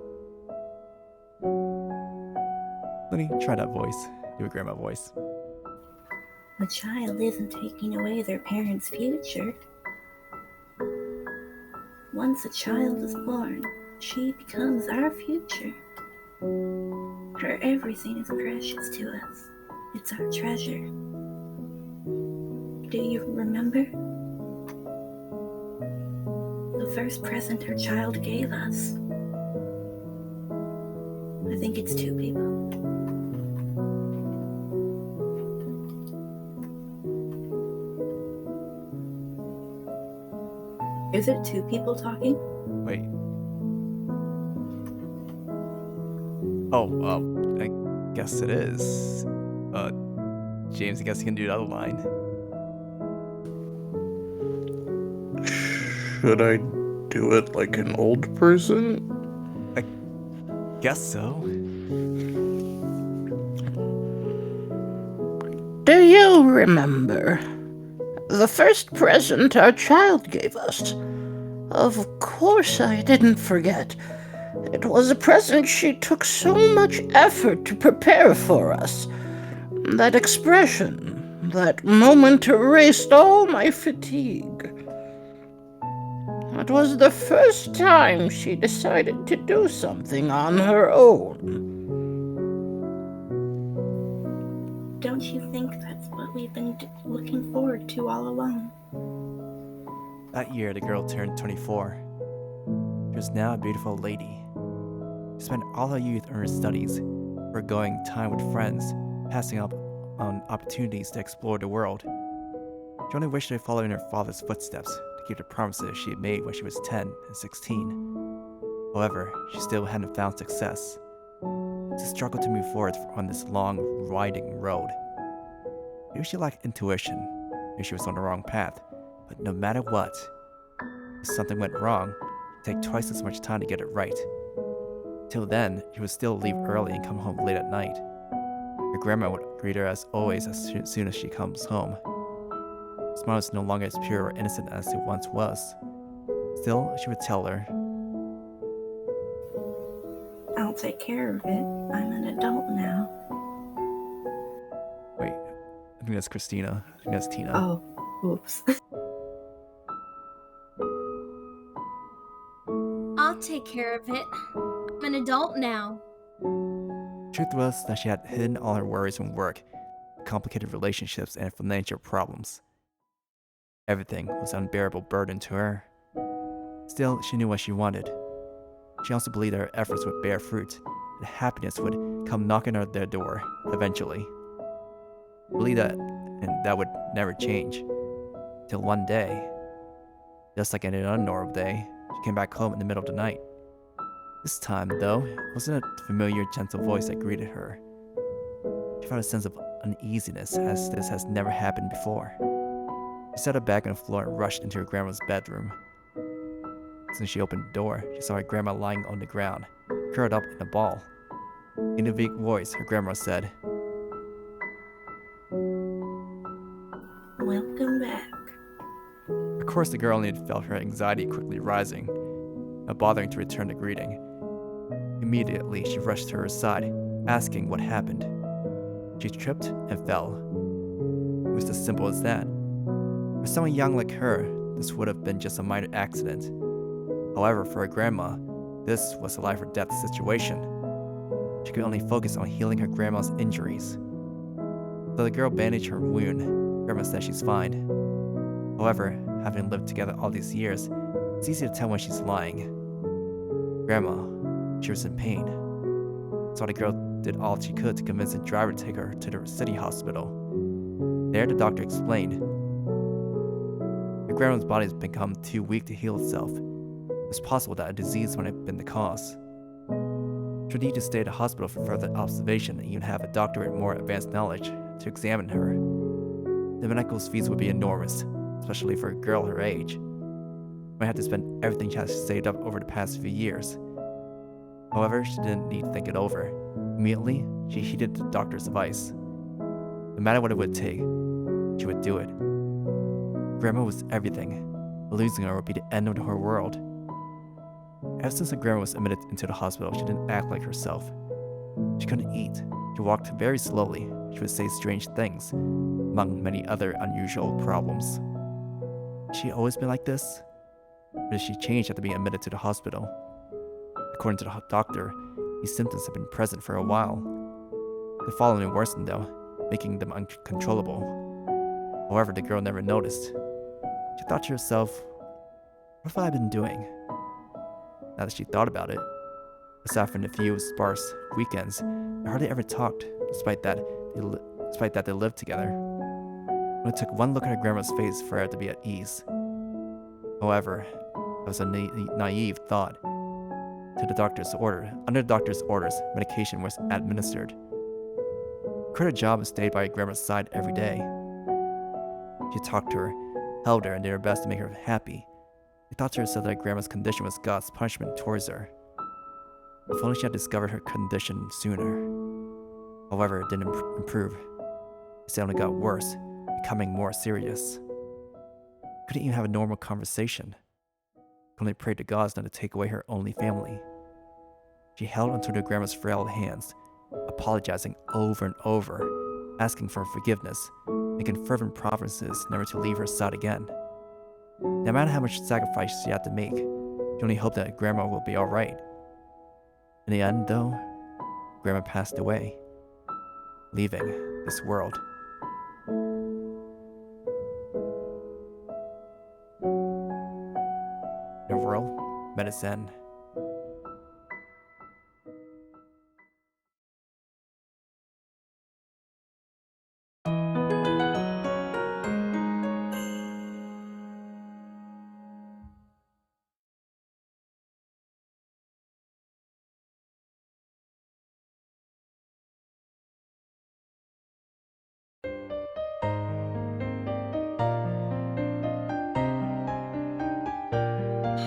Lini, try that voice. Do a grandma voice.
A child isn't taking away their parents' future. Once a child is born, she becomes our future. Her everything is precious to us. It's our treasure. Do you remember? The first present her child gave us. I think it's 2 people. Is it 2 people talking?
Wait. Oh, I guess it is. James, I guess you can do the other line.
Should I do it like an old person?
Guess so.
Do you remember the first present our child gave us? Of course I didn't forget. It was a present she took so much effort to prepare for us. That expression, that moment erased all my fatigue. It was the first time she decided to do something on her own.
Don't you think that's what we've been looking forward to all along?
That year, the girl turned 24. She was now a beautiful lady. She spent all her youth on her studies, forgoing time with friends, passing up on opportunities to explore the world. She only wished to follow in her father's footsteps to keep the promises she had made when she was 10 and 16. However, she still hadn't found success. She struggled to move forward on this long, winding road. Maybe she lacked intuition, maybe she was on the wrong path, but no matter what, if something went wrong, it'd take twice as much time to get it right. Till then, she would still leave early and come home late at night. Her grandma would greet her as always as soon as she comes home. Her smile is no longer as pure or innocent as it once was. Still, she would tell her,
I'll take care of it. I'm an adult now.
wait, I think that's Cristina. I think that's Tina.
Oh, oops.
I'll take care of it. I'm an adult now.
Truth was that she had hidden all her worries from work, complicated relationships, and financial problems. Everything was an unbearable burden to her. Still, she knew what she wanted. She also believed that her efforts would bear fruit, and happiness would come knocking at their door eventually. Believed that, and that would never change. Till one day, just like any other normal day, she came back home in the middle of the night. This time, though, it wasn't a familiar, gentle voice that greeted her. She felt a sense of uneasiness, as this has never happened before. She set her bag on the floor and rushed into her grandma's bedroom. As soon as she opened the door, she saw her grandma lying on the ground, curled up in a ball. In a weak voice, her grandma said,
Welcome back.
Of course, the girl only felt her anxiety quickly rising, not bothering to return the greeting. Immediately, she rushed to her side, asking what happened. She tripped and fell. It was as simple as that. For someone young like her, this would have been just a minor accident. However, for her grandma, this was a life or death situation. She could only focus on healing her grandma's injuries. Though the girl bandaged her wound, grandma said she's fine. However, having lived together all these years, it's easy to tell when she's lying. Grandma, she was in pain. So the girl did all she could to convince the driver to take her to the city hospital. There, the doctor explained, her grandma's body has become too weak to heal itself. It's possible that a disease might have been the cause. She would need to stay at the hospital for further observation and even have a doctor with more advanced knowledge to examine her. The medical fees would be enormous, especially for a girl her age. She might have to spend everything she has saved up over the past few years. However, she didn't need to think it over. Immediately, she heeded the doctor's advice. No matter what it would take, she would do it. Grandma was everything. Losing her would be the end of her world. Ever since her grandma was admitted into the hospital, she didn't act like herself. She couldn't eat. She walked very slowly. She would say strange things, among many other unusual problems. Had she always been like this? Or did she change after being admitted to the hospital? According to the doctor, these symptoms have been present for a while. The following worsened though, making them uncontrollable. However, the girl never noticed. She thought to herself, what have I been doing? Now that she thought about it, aside from the few sparse weekends, they hardly ever talked, despite that they lived together. It only took one look at her grandma's face for her to be at ease. However, that was a naive thought. Under the doctor's orders, medication was administered. She quit her job and stayed by her grandma's side every day. She talked to her, held her, and did her best to make her happy. She thought to herself that her grandma's condition was God's punishment towards her. If only she had discovered her condition sooner. However, it didn't improve. It only got worse, becoming more serious. Couldn't even have a normal conversation. Could only pray to God not to take away her only family. She held onto her grandma's frail hands, apologizing over and over, asking for forgiveness, making fervent promises never to leave her side again. No matter how much sacrifice she had to make, she only hoped that Grandma will be alright. In the end, though, Grandma passed away, leaving this world. In a world, medicine.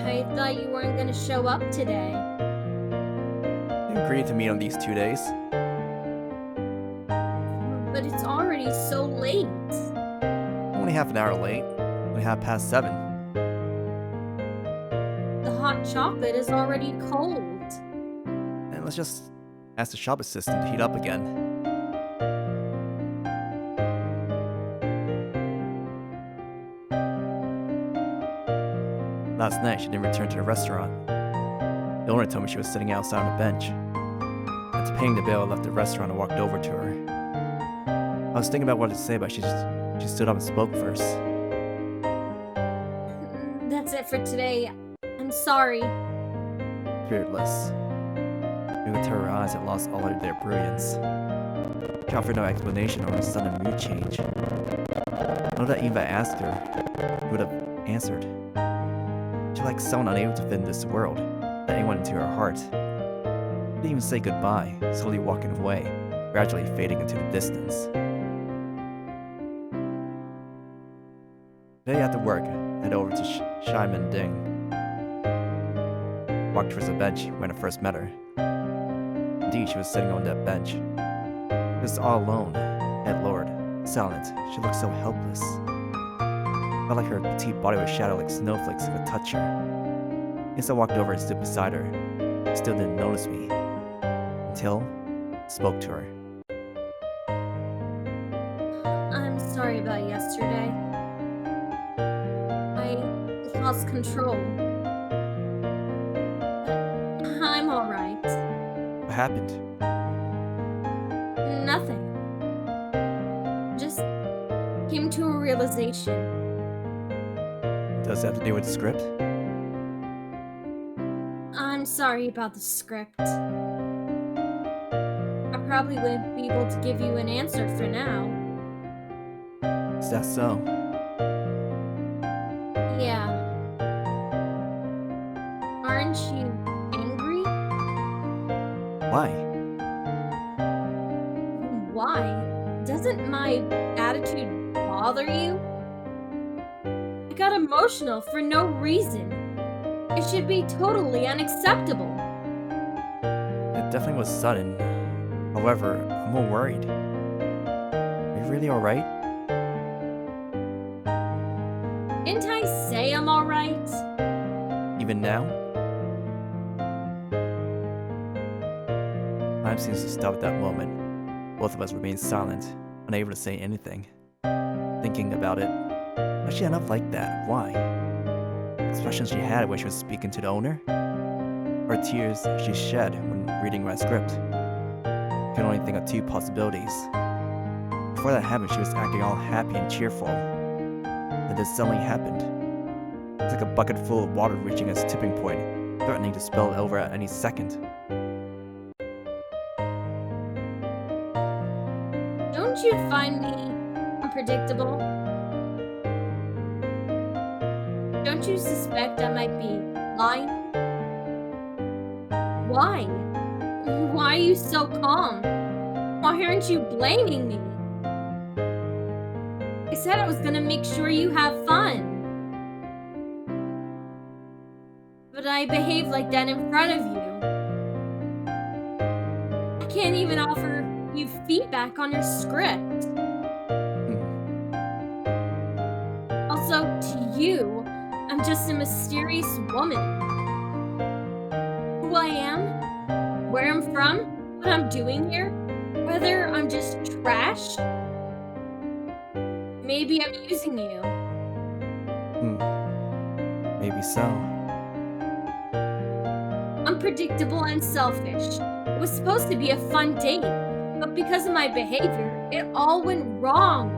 I thought you weren't gonna show up today.
You agreed to meet on these 2 days.
But it's already so late.
Only half an hour late. Only 7:30.
The hot chocolate is already cold.
And let's just ask the shop assistant to heat up again. Last night, she didn't return to the restaurant. The owner told me she was sitting outside on a bench. After paying the bill, I left the restaurant and walked over to her. I was thinking about what to say, but she stood up and spoke first.
That's it for today. I'm sorry.
Spiritless. You could tell her eyes had lost all of their brilliance. She offered no explanation or a sudden mood change. I know that even if I asked her, she would have answered. She like someone unable to fit in this world, let anyone into her heart. Didn't even say goodbye, slowly walking away, gradually fading into the distance. Today after work, I head over to Shaiman Ding. Walked towards the bench when I first met her. Indeed, she was sitting on that bench. Just all alone, head lowered, silent. She looked so helpless. Felt like her petite body was shadowed like snowflakes if I touched her. As I walked over and stood beside her, she still didn't notice me. Until I spoke to her.
I'm sorry about yesterday. I lost control. I'm alright.
What happened?
Nothing. Just came to a realization.
Does it have to do with the script?
I'm sorry about the script. I probably won't be able to give you an answer for now.
Is that so?
Yeah. Aren't you angry?
Why?
Why? Doesn't my attitude bother you? I got emotional for no reason. It should be totally unacceptable.
It definitely was sudden. However, I'm more worried. Are you really alright?
Didn't I say I'm alright?
Even now? Time seems to stop at that moment. Both of us remain silent, unable to say anything. Thinking about it, why is she enough like that? Why? Expressions she had when she was speaking to the owner? Or tears she shed when reading my script? I can only think of two possibilities. Before that happened, she was acting all happy and cheerful. Then this suddenly happened. It's like a bucket full of water reaching its tipping point, threatening to spill over at any second.
Don't you find me unpredictable? Don't you suspect I might be lying? Why? Why are you so calm? Why aren't you blaming me? I said I was gonna make sure you have fun. But I behaved like that in front of you. I can't even offer you feedback on your script. Also, to you, I'm just a mysterious woman. Who I am, where I'm from, what I'm doing here, whether I'm just trash. Maybe I'm using you.
Maybe so.
Unpredictable and selfish. It was supposed to be a fun date, but because of my behavior, it all went wrong.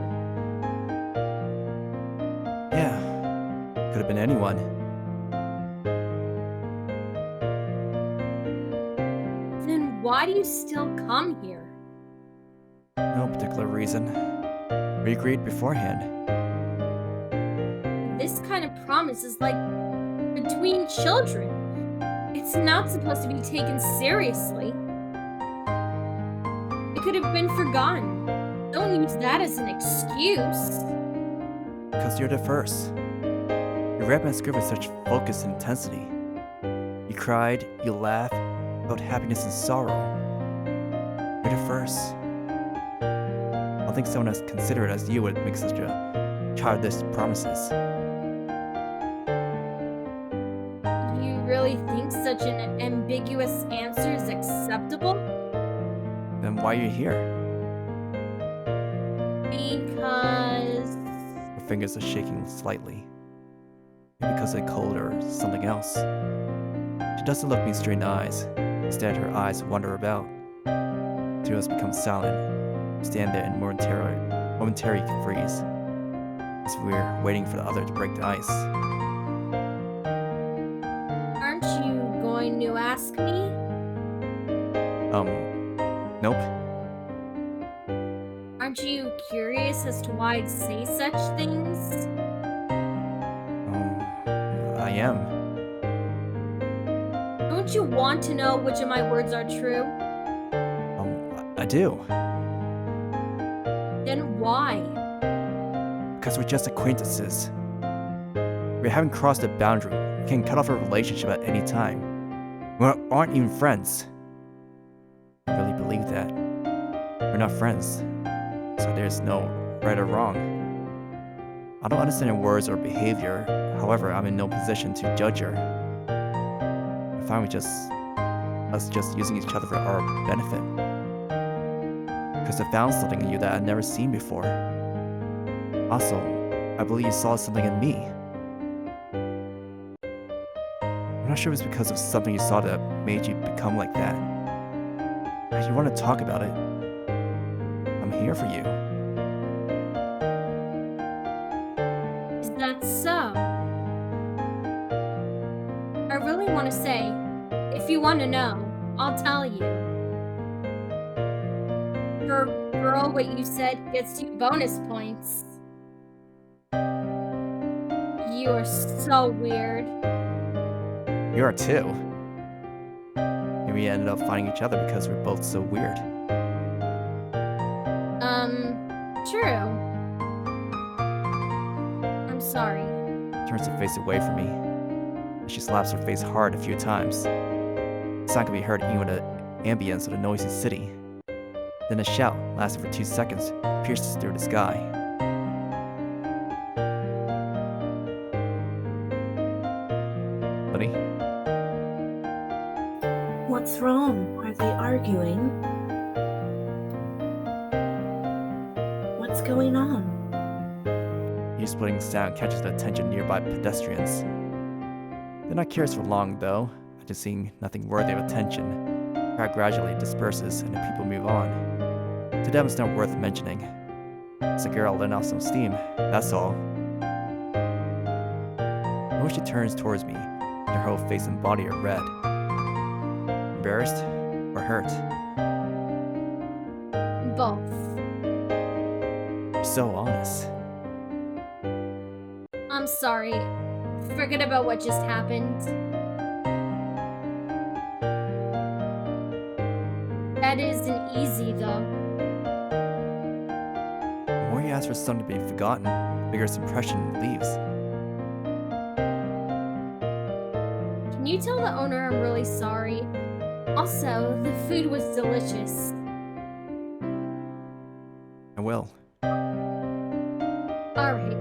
Yeah, could have been anyone.
Then why do you still come here?
No particular reason. We agreed beforehand.
This kind of promise is like between children. It's not supposed to be taken seriously. It could have been forgotten. Don't use that as an excuse.
Because you're the first. You read my script with such focus and intensity. You cried, you laughed, felt happiness and sorrow. You're the first. I don't think someone as considerate as you would make such a childish promises.
You really think such an ambiguous answer is acceptable?
Then why are you here?
Because...
Her fingers are shaking slightly. Maybe because of the cold or something else. She doesn't look me straight in the eyes. Instead, her eyes wander about. Two of us become silent. We stand there in momentary freeze, as we're waiting for the other to break the ice.
Aren't you going to ask me?
Nope.
Aren't you curious as to why I'd say such things?
I am.
Don't you want to know which of my words are true?
I do.
Then why?
Because we're just acquaintances. We haven't crossed a boundary. We can cut off a relationship at any time. We aren't even friends. I really believe that. We're not friends, so there's no right or wrong. I don't understand her words or behavior, however, I'm in no position to judge her. I'm fine with us just using each other for our benefit. Because I found something in you that I'd never seen before. Also, I believe you saw something in me. I'm not sure if it's because of something you saw that made you become like that. If you want to talk about it, I'm here for you.
Is that so? I really want to say, if you want to know, I'll tell you. For a girl, what you said gets you bonus points. You are so weird.
You are too. Maybe we ended up finding each other because we're both so weird.
True. I'm sorry.
Turns her face away from me. And she slaps her face hard a few times. The sound can be heard even with the ambience of the noisy city. Then a shout, lasting for 2 seconds, pierces through the sky. Lini?
What's wrong? Are they arguing? What's going on?
Ear-splitting sound catches the attention of nearby pedestrians. They're not curious for long, though. After seeing nothing worthy of attention, the crowd gradually disperses and the people move on. To them, it's not worth mentioning. It's a girl letting off some steam, that's all. When she turns towards me, and her whole face and body are red. Embarrassed or hurt?
Both.
You're so honest.
I'm sorry. Forget about what just happened. That isn't easy, though.
The more you ask for something to be forgotten, the bigger its impression leaves.
Can you tell the owner I'm really sorry? Also, the food was delicious.
I will.
Alright.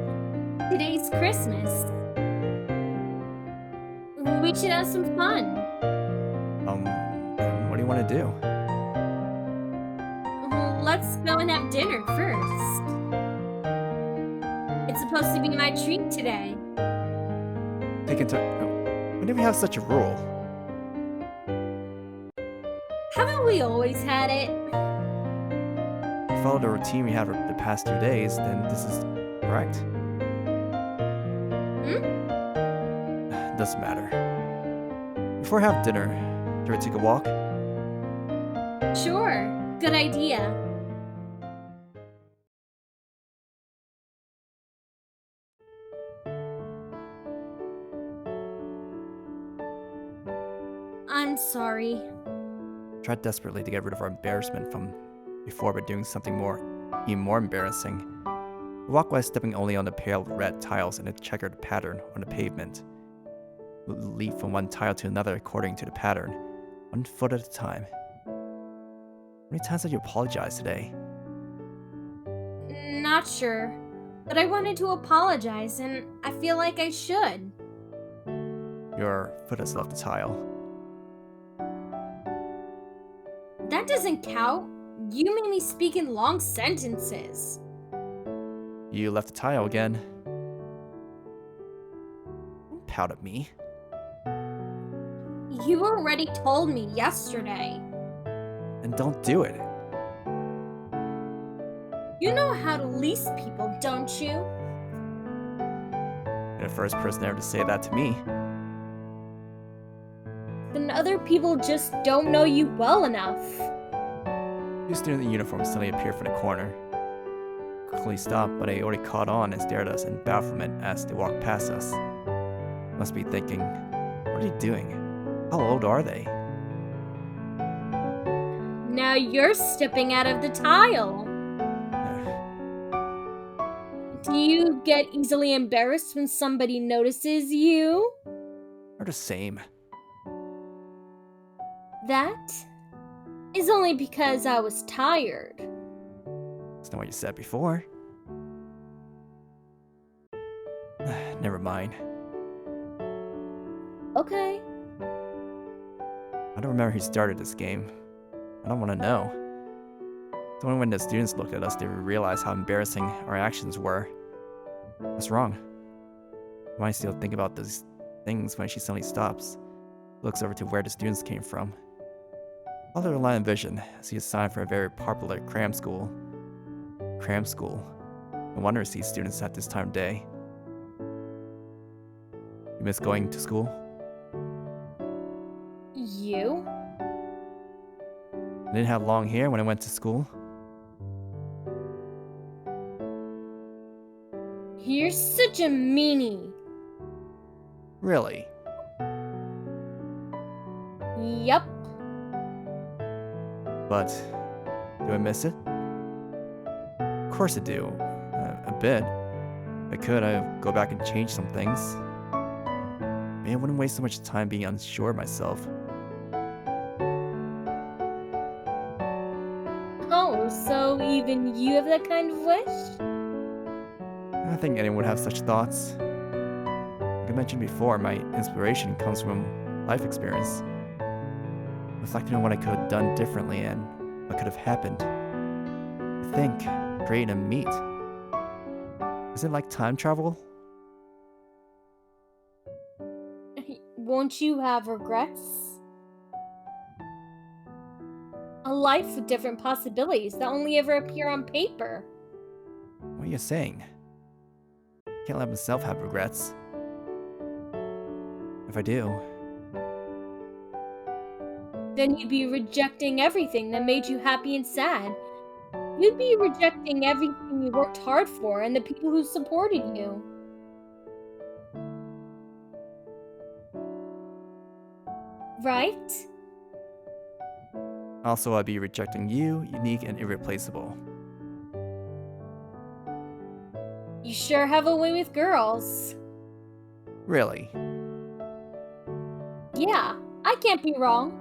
Today's Christmas. We should have some fun.
What do you want to do?
Let's go and have dinner first. It's supposed to be my treat today.
When did we have such a rule?
Haven't we always had it?
If we followed the routine we had for the past 2 days, then this is correct. Doesn't matter. Before we have dinner, do we take a walk?
Sure. Good idea. I'm sorry.
Tried desperately to get rid of our embarrassment from before by doing something even more embarrassing. We walk by stepping only on the pale red tiles in a checkered pattern on the pavement. We leap from one tile to another according to the pattern, 1 foot at a time. How many times have you apologized today?
Not sure. But I wanted to apologize, and I feel like I should.
Your foot has left the tile.
That doesn't count. You made me speak in long sentences.
You left the tile again. Don't pout at me.
You already told me yesterday.
And don't do it.
You know how to lease people, don't you?
You're the first person ever to say that to me.
Then other people just don't know you well enough.
Two students in uniform suddenly appeared from the corner. Quickly stopped, but they already caught on and stared at us in bafflement as they walked past us. Must be thinking, what are you doing? How old are they?
Now you're stepping out of the tile. Do you get easily embarrassed when somebody notices you?
They're the same.
That is only because I was tired.
That's not what you said before. Never mind.
Okay.
I don't remember who started this game. I don't want to know. It's only when the students looked at us did we realize how embarrassing our actions were. What's wrong? Why still think about these things when she suddenly stops? Looks over to where the students came from. Follow the line of vision, see a sign for a very popular cram school. Cram school. No wonder to see students at this time of day. You miss going to school?
You?
I didn't have long hair when I went to school.
You're such a meanie.
Really?
Yup.
But do I miss it? Of course I do. A bit. If I could, I'd go back and change some things. Maybe I wouldn't waste so much time being unsure of myself.
Oh, so even you have that kind of wish?
I don't think anyone would have such thoughts. Like I mentioned before, my inspiration comes from life experience. Reflecting on what I could have done differently and what could have happened. I think, create and meet. Is it like time travel?
Won't you have regrets? A life with different possibilities that only ever appear on paper.
What are you saying? Can't let myself have regrets. If I do,
Then you'd be rejecting everything that made you happy and sad. You'd be rejecting everything you worked hard for and the people who supported you. Right?
also I'd be rejecting you, unique and irreplaceable.
You sure have a way with girls.
Really?
Yeah, I can't be wrong.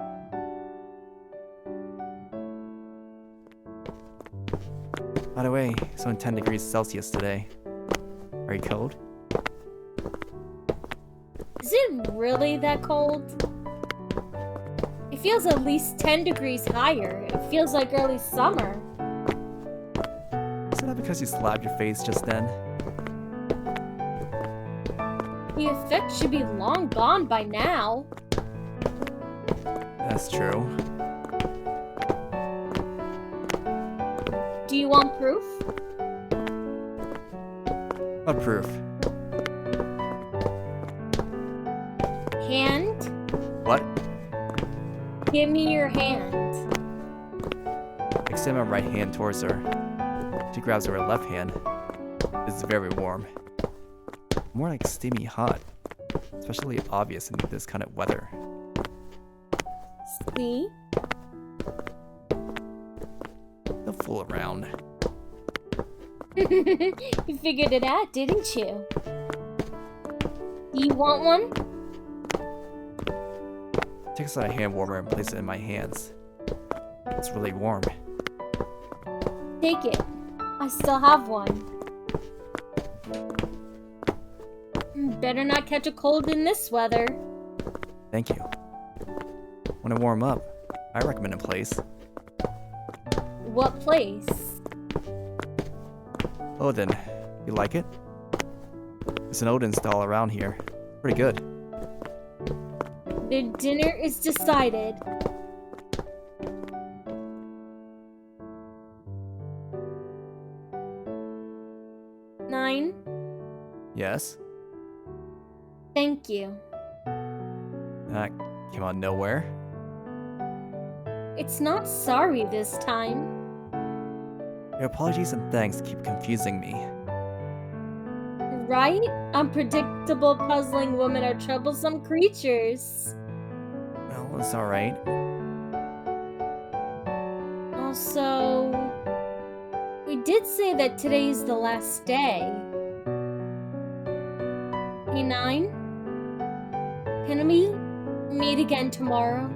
By the way, it's only 10 degrees Celsius today. Are you cold?
Is it really that cold? It feels at least 10 degrees higher. It feels like early summer.
Isn't that because you slapped your face just then?
The effect should be long gone by now.
That's true.
Do you want proof?
What proof?
Hand?
What?
Give me your hand.
I extend my right hand towards her. She grabs her left hand. It's very warm. More like steamy hot. Especially obvious in this kind of weather.
See?
Don't fool around.
You figured it out, didn't you? Do you want one?
Take aside a hand warmer and place it in my hands. It's really warm.
Take it. I still have one. Better not catch a cold in this weather.
Thank you. When I warm up, I recommend a place.
What place?
Odin. You like it? There's an Odin stall around here. Pretty good.
The dinner is decided. Nine.
Yes?
Thank you.
That came out of nowhere.
It's not sorry this time.
Your apologies and thanks keep confusing me.
Right? Unpredictable, puzzling women are troublesome creatures.
Well, it's alright.
Also, we did say that today's the last day. Hey, 9? Can we meet again tomorrow?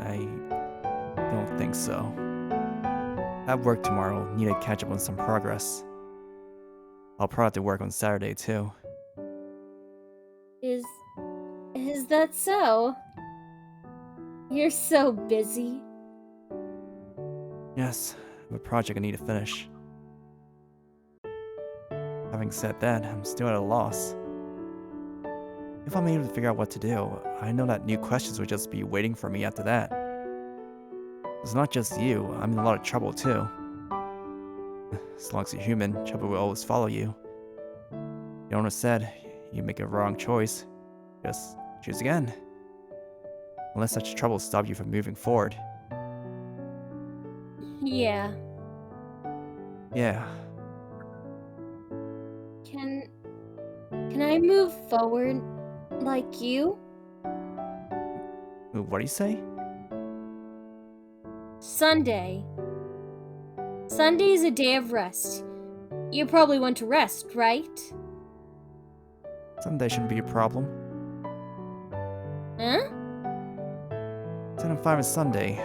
I don't think so. I have work tomorrow, need to catch up on some progress. I'll probably have to work on Saturday too.
Is that so? You're so busy.
Yes, I have a project I need to finish. Having said that, I'm still at a loss. If I'm able to figure out what to do, I know that new questions would just be waiting for me after that. It's not just you, I'm in a lot of trouble too. As long as you're human, trouble will always follow you. The owner said, you make a wrong choice, just choose again. Unless such trouble stop you from moving forward.
Yeah.
Yeah,
Can I move forward like you?
what do you say?
Sunday. Sunday is a day of rest. You probably want to rest, right?
Sunday shouldn't be a problem.
Huh?
10 and 5 is Sunday.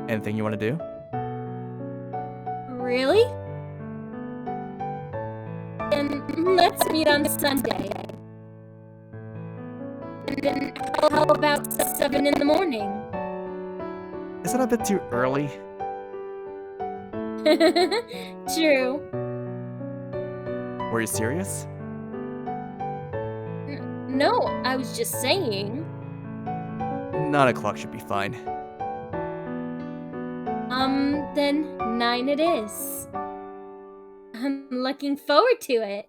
Anything you want to do?
Really? Then let's meet on Sunday. And then how about 7 in the morning?
Is that a bit too early?
True.
Were you serious?
No, I was just saying.
9 o'clock should be fine.
Then 9 it is. I'm looking forward to it.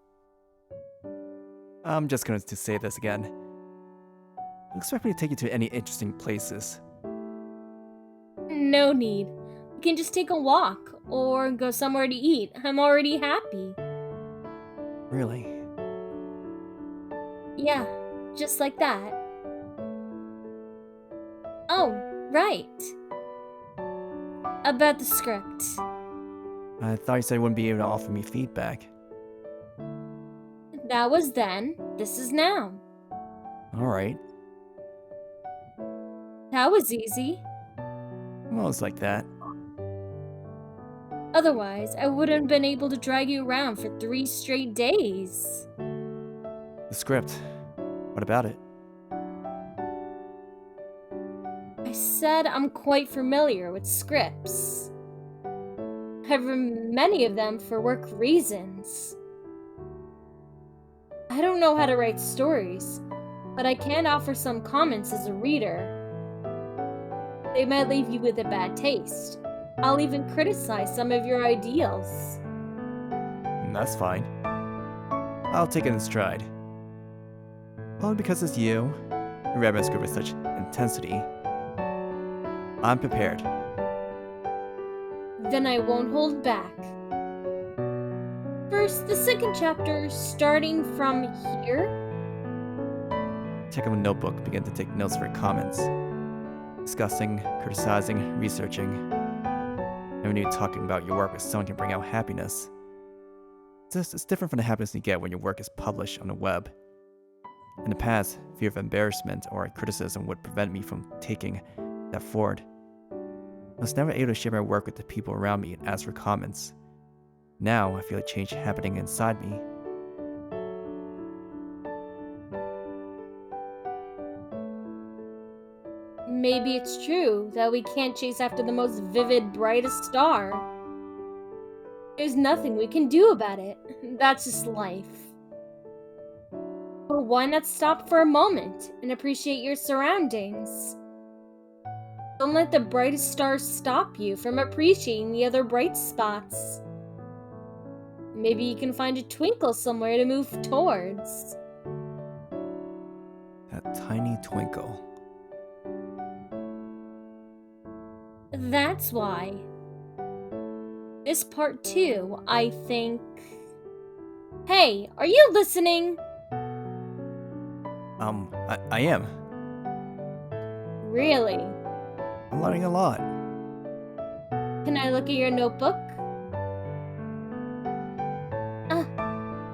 I'm just going to say this again. Don't expect me to take you to any interesting places.
No need. We can just take a walk or go somewhere to eat. I'm already happy.
Really?
Yeah, just like that. Oh, right. About the script.
I thought you said you wouldn't be able to offer me feedback.
That was then. This is now.
Alright.
That was easy.
Well, it's like that.
Otherwise, I wouldn't have been able to drag you around for 3 straight days.
The script. What about it?
I said I'm quite familiar with scripts. I've written many of them for work reasons. I don't know how to write stories, but I can offer some comments as a reader. They might leave you with a bad taste. I'll even criticize some of your ideals.
That's fine. I'll take it in stride. Only because it's you, you read my script with such intensity. I'm prepared.
Then I won't hold back. First, the second chapter, starting from here.
Take up a notebook and begin to take notes for comments. Discussing, criticizing, researching. And when you're talking about your work with someone can bring out happiness. It's different from the happiness you get when your work is published on the web. In the past, fear of embarrassment or criticism would prevent me from taking that forward. I was never able to share my work with the people around me and ask for comments. Now, I feel a change happening inside me.
Maybe it's true that we can't chase after the most vivid, brightest star. There's nothing we can do about it. That's just life. But why not stop for a moment and appreciate your surroundings? Don't let the brightest stars stop you from appreciating the other bright spots. Maybe you can find a twinkle somewhere to move towards.
That tiny twinkle.
That's why. This part 2, I think... Hey, are you listening?
I am.
Really?
I'm learning a lot.
Can I look at your notebook?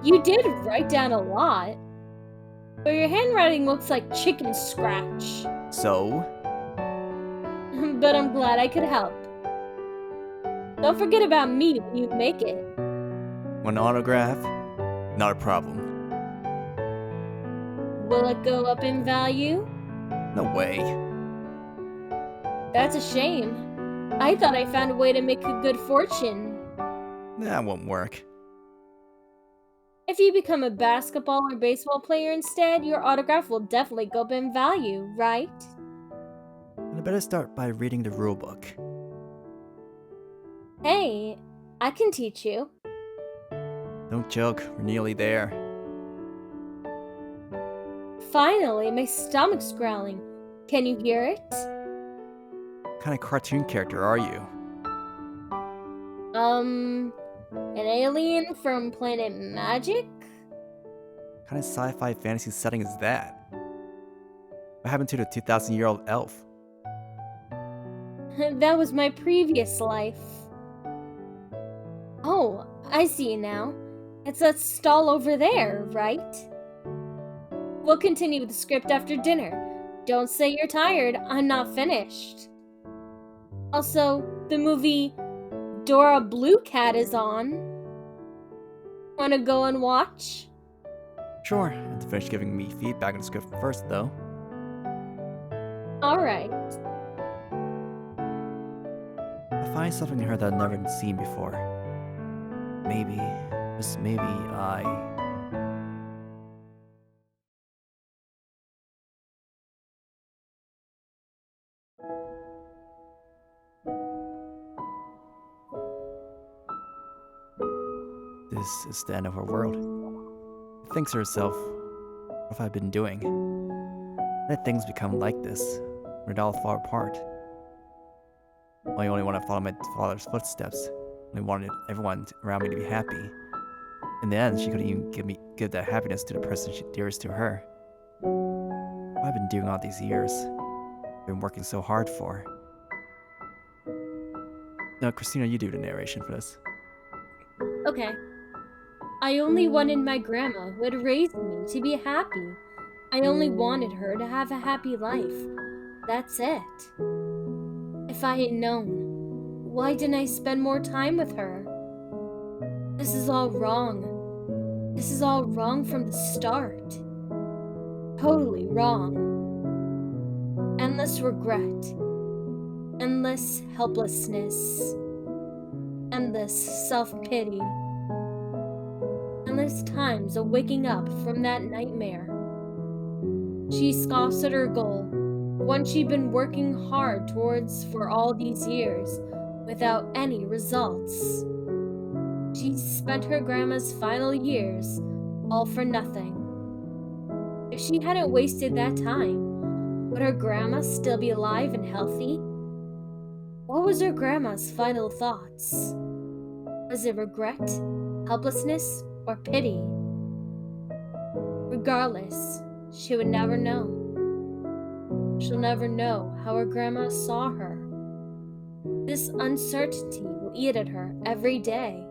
You did write down a lot. But your handwriting looks like chicken scratch.
So?
But I'm glad I could help. Don't forget about me when you make it.
Want an autograph? Not a problem.
Will it go up in value?
No way.
That's a shame. I thought I found a way to make a good fortune.
That won't work.
If you become a basketball or baseball player instead, your autograph will definitely go up in value, right?
And I better start by reading the rulebook.
Hey, I can teach you.
Don't joke, we're nearly there.
Finally, my stomach's growling. Can you hear it?
What kind of cartoon character are you?
An alien from Planet Magic?
What kind of sci-fi fantasy setting is that? What happened to the 2,000-year-old elf?
That was my previous life. Oh, I see now. It's that stall over there, right? We'll continue with the script after dinner. Don't say you're tired, I'm not finished. Also, the movie Dora Blue Cat is on. Wanna go and watch?
Sure, I have to finish giving me feedback on the script first, though.
Alright.
I find something in her that I've never seen before. Maybe, just maybe, This is the end of her world. She thinks to herself, what have I been doing? Why did things become like this, when it all fall apart? I only want to follow my father's footsteps. I wanted everyone around me to be happy. In the end, she couldn't even give that happiness to the person dearest to her. What have I been doing all these years? I've been working so hard for. Now, Cristina, you do the narration for this.
Okay. I only wanted my grandma, who had raised me, to be happy. I only wanted her to have a happy life. That's it. If I had known, why didn't I spend more time with her? This is all wrong. This is all wrong from the start. Totally wrong. Endless regret. Endless helplessness. Endless self-pity. Endless times of waking up from that nightmare. She scoffs at her goal, one she'd been working hard towards for all these years, without any results. She spent her grandma's final years all for nothing. If she hadn't wasted that time, would her grandma still be alive and healthy? What was her grandma's final thoughts? Was it regret, helplessness, or pity? Regardless, she would never know. She'll never know how her grandma saw her. This uncertainty will eat at her every day.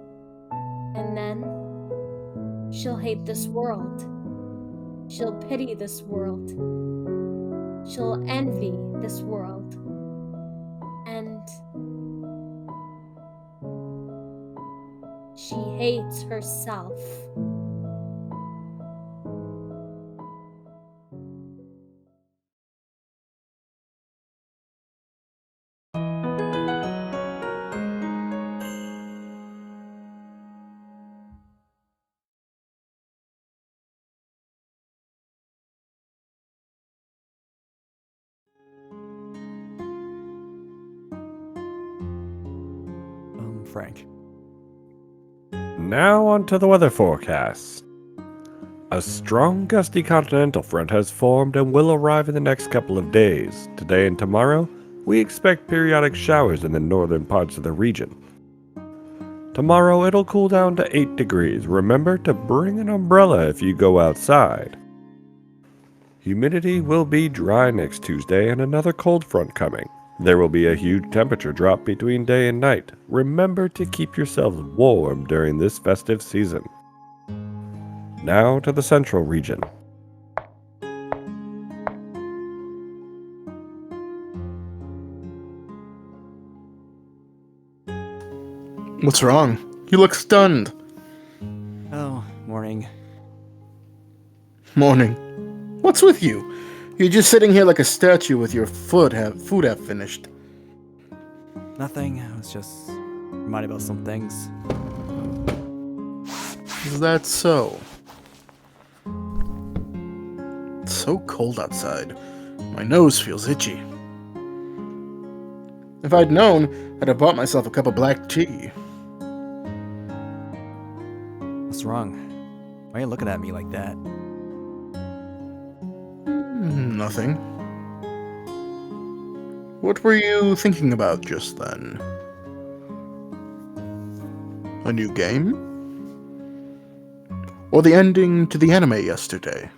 And then, she'll hate this world. She'll pity this world. She'll envy this world. And she hates herself.
Frank.
Now on to the weather forecast. A strong gusty continental front has formed and will arrive in the next couple of days. Today and tomorrow, we expect periodic showers in the northern parts of the region. Tomorrow it'll cool down to 8 degrees. Remember to bring an umbrella if you go outside. Humidity will be dry next Tuesday and another cold front coming. There will be a huge temperature drop between day and night. Remember to keep yourselves warm during this festive season. Now to the central region.
What's wrong? You look stunned.
Oh, morning.
Morning. What's with you? You're just sitting here like a statue with your food half finished.
Nothing. I was just reminded about some things.
Is that so? It's so cold outside. My nose feels itchy. If I'd known, I'd have bought myself a cup of black tea.
What's wrong? Why are you looking at me like that?
Nothing. What were you thinking about just then? A new game? Or the ending to the anime yesterday?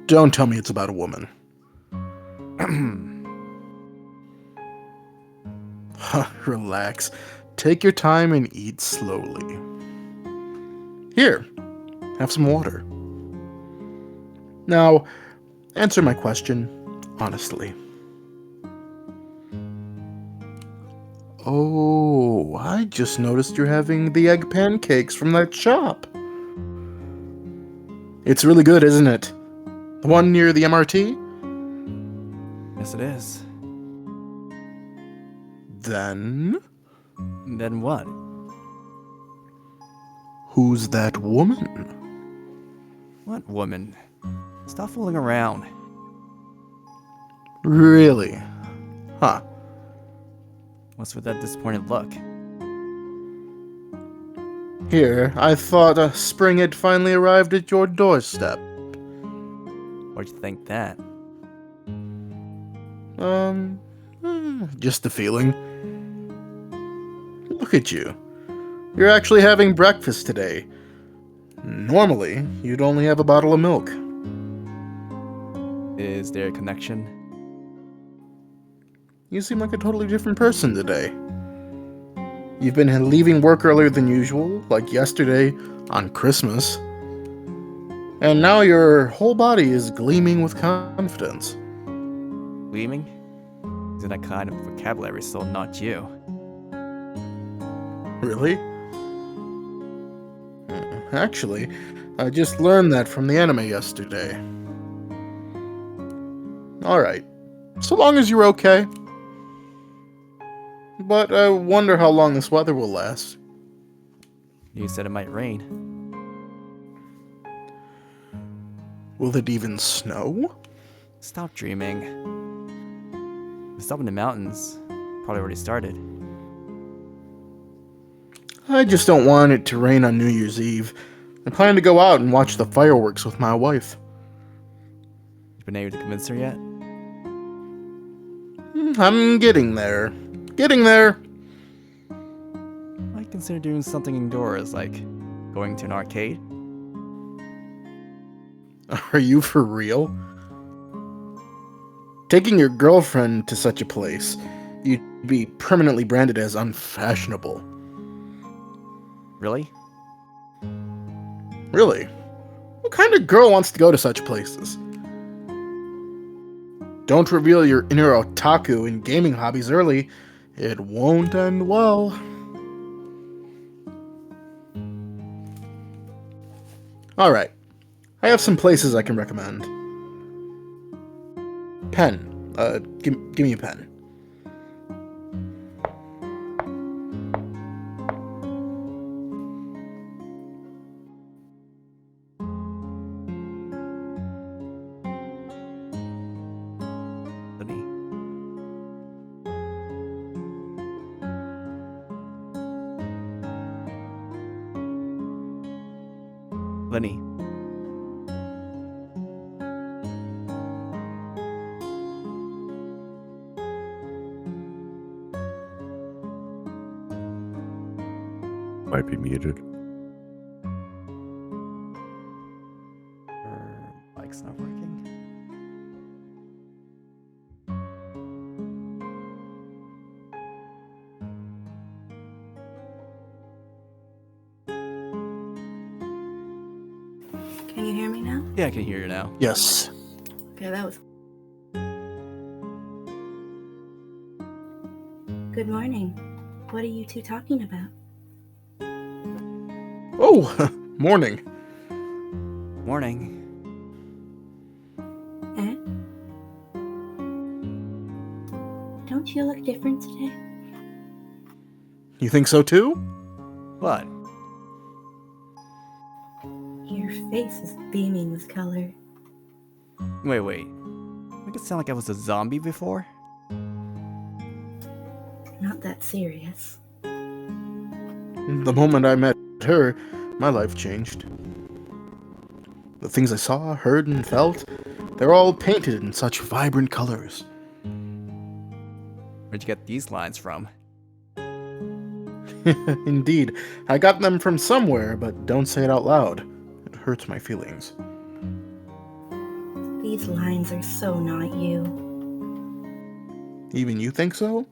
Don't tell me it's about a woman. Relax. Take your time and eat slowly. Here, have some water. Now, answer my question honestly. Oh, I just noticed you're having the egg pancakes from that shop. It's really good, isn't it? The one near the MRT?
Yes, it is.
Then,
Then what?
who's that woman?
What woman? Stop fooling around.
Really? Huh.
What's with that disappointed look?
Here, I thought spring had finally arrived at your doorstep.
Why'd you think that?
Just a feeling. Look at you. You're actually having breakfast today. Normally, you'd only have a bottle of milk.
Is there a connection?
You seem like a totally different person today. You've been leaving work earlier than usual, like yesterday on Christmas. And now your whole body is gleaming with confidence.
Gleaming? Using that kind of vocabulary, so not you.
Really? Actually, I just learned that from the anime yesterday. Alright, so long as you're okay. But I wonder how long this weather will last.
You said it might rain.
Will it even snow?
Stop dreaming. It's up in the mountains. Probably already started.
I just don't want it to rain on New Year's Eve. I plan to go out and watch the fireworks with my wife.
You been able to convince her yet?
I'm getting there. Getting there.
Might consider doing something indoors, like going to an arcade.
Are you for real? Taking your girlfriend to such a place, you'd be permanently branded as unfashionable.
Really?
Really? What kind of girl wants to go to such places? Don't reveal your inner otaku and gaming hobbies early. It won't end well. Alright. I have some places I can recommend. Pen. Give me a pen.
Lini. Lini.
Might be muted.
Yeah, I can hear you now.
Yes.
Okay, that was. Good morning. What are you two talking about?
Oh, morning.
Morning.
Eh? Don't you look different today?
You think so too?
What?
Your face is beaming with color.
Wait. Make it sound like I was a zombie before?
Not that serious.
The moment I met her, my life changed. The things I saw, heard, and felt, they're all painted in such vibrant colors.
Where'd you get these lines from?
Indeed, I got them from somewhere, but don't say it out loud. It hurts my feelings.
These lines are so not you.
Even you think so?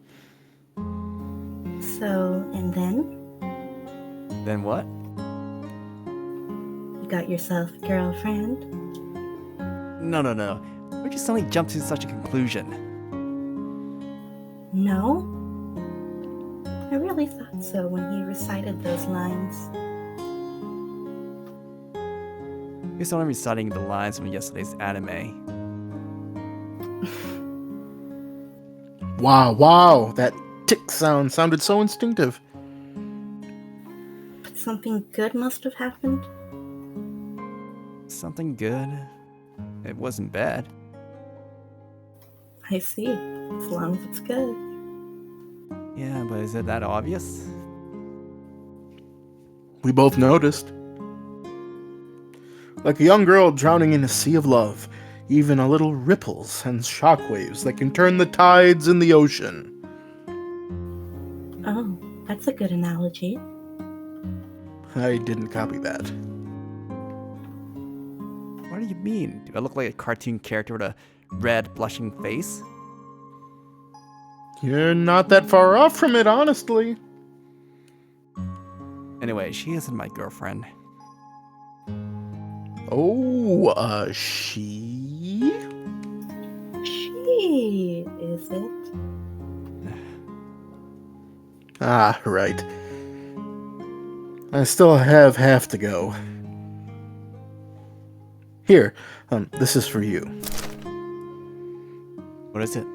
So, and then?
Then what?
You got yourself a girlfriend?
No. Why'd you suddenly jump to such a conclusion?
No? I really thought so when he recited those lines.
You're only reciting the lines from yesterday's anime.
Wow, that tick sound sounded so instinctive.
But something good must have happened.
Something good? It wasn't bad.
I see, as long as it's good.
Yeah, but is it that obvious?
We both noticed. Like a young girl drowning in a sea of love, even a little ripples and shockwaves that can turn the tides in the ocean.
Oh, that's a good analogy.
I didn't copy that.
What do you mean? Do I look like a cartoon character with a red, blushing face?
You're not that far off from it, honestly.
Anyway, she isn't my girlfriend.
Oh, she?
She, is it?
Ah, right. I still have half to go. Here, this is for you.
What is it?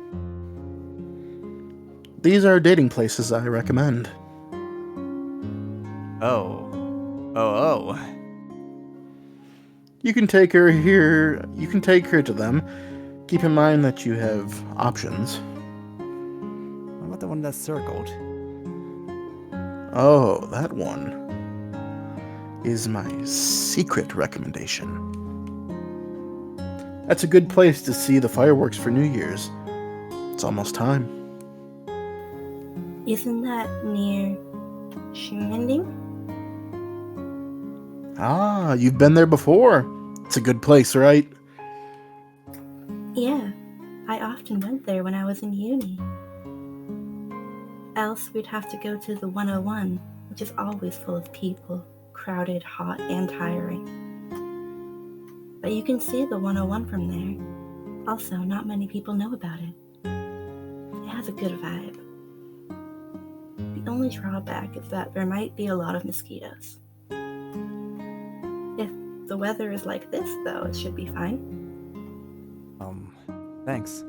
These are dating places I recommend.
Oh.
You can take her here, you can take her to them. Keep in mind that you have options.
What about the one that's circled?
Oh, that one is my secret recommendation. That's a good place to see the fireworks for New Year's. It's almost time.
Isn't that near Schmending?
Ah, you've been there before. It's a good place, right?
Yeah, I often went there when I was in uni. Else we'd have to go to the 101, which is always full of people, crowded, hot, and tiring. But you can see the 101 from there. Also, not many people know about it. It has a good vibe. The only drawback is that there might be a lot of mosquitoes. If the weather is like this, though, it should be fine.
Thanks.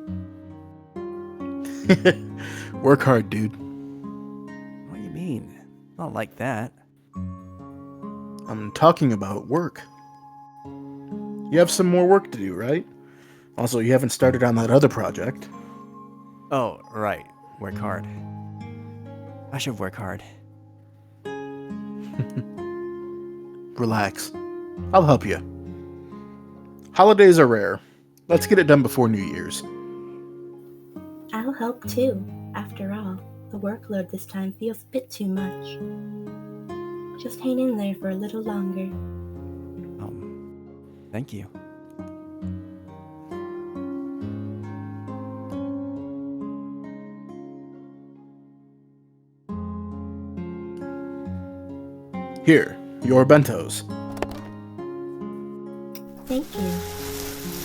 Work hard, dude.
What do you mean? Not like that.
I'm talking about work. You have some more work to do, right? Also, you haven't started on that other project.
Oh, right. Work hard. I should work hard.
Relax. I'll help you. Holidays are rare. Let's get it done before New Year's.
I'll help too. After all, the workload this time feels a bit too much. Just hang in there for a little longer.
Thank you.
Thank
Here, your bentos.
you.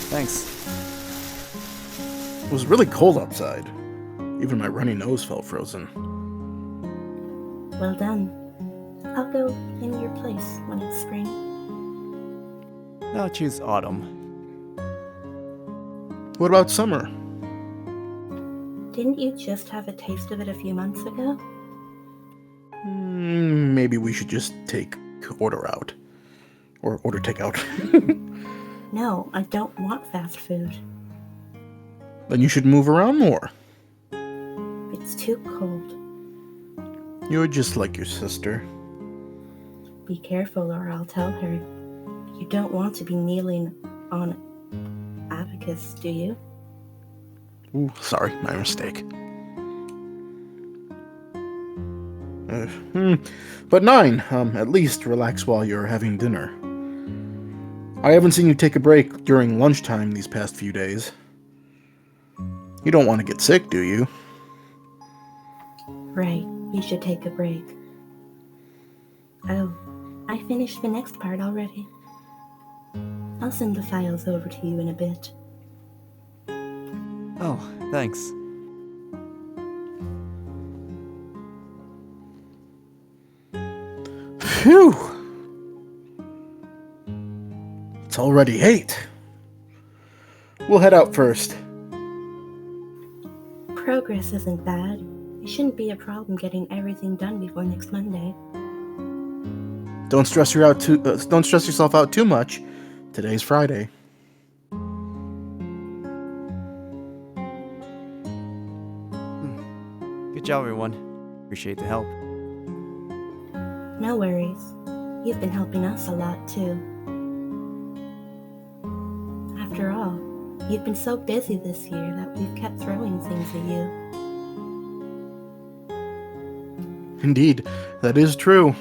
Thanks.
It was really cold outside. Even my runny nose felt frozen.
Well done. I'll go in your place when it's spring.
I'll choose autumn.
What about summer?
Didn't you just have a taste of it a few months ago?
Maybe we should just take order out. Or order takeout.
No, I don't want fast food.
Then you should move around more.
It's too cold.
You're just like your sister.
Be careful or I'll tell her. You don't want to be kneeling on abacus, do you?
Ooh, sorry, my mistake. But 9, at least relax while you're having dinner. I haven't seen you take a break during lunchtime these past few days. You don't want to get sick, do you?
Right, you should take a break. Oh, I finished the next part already. I'll send the files over to you in a bit.
Oh, thanks.
Phew! It's already 8. We'll head out first.
Progress isn't bad. It shouldn't be a problem getting everything done before next Monday.
Don't stress yourself out too much. Today's Friday.
Good job, everyone. Appreciate the help.
No worries. You've been helping us a lot, too. After all, you've been so busy this year that we've kept throwing things at you.
Indeed, that is true.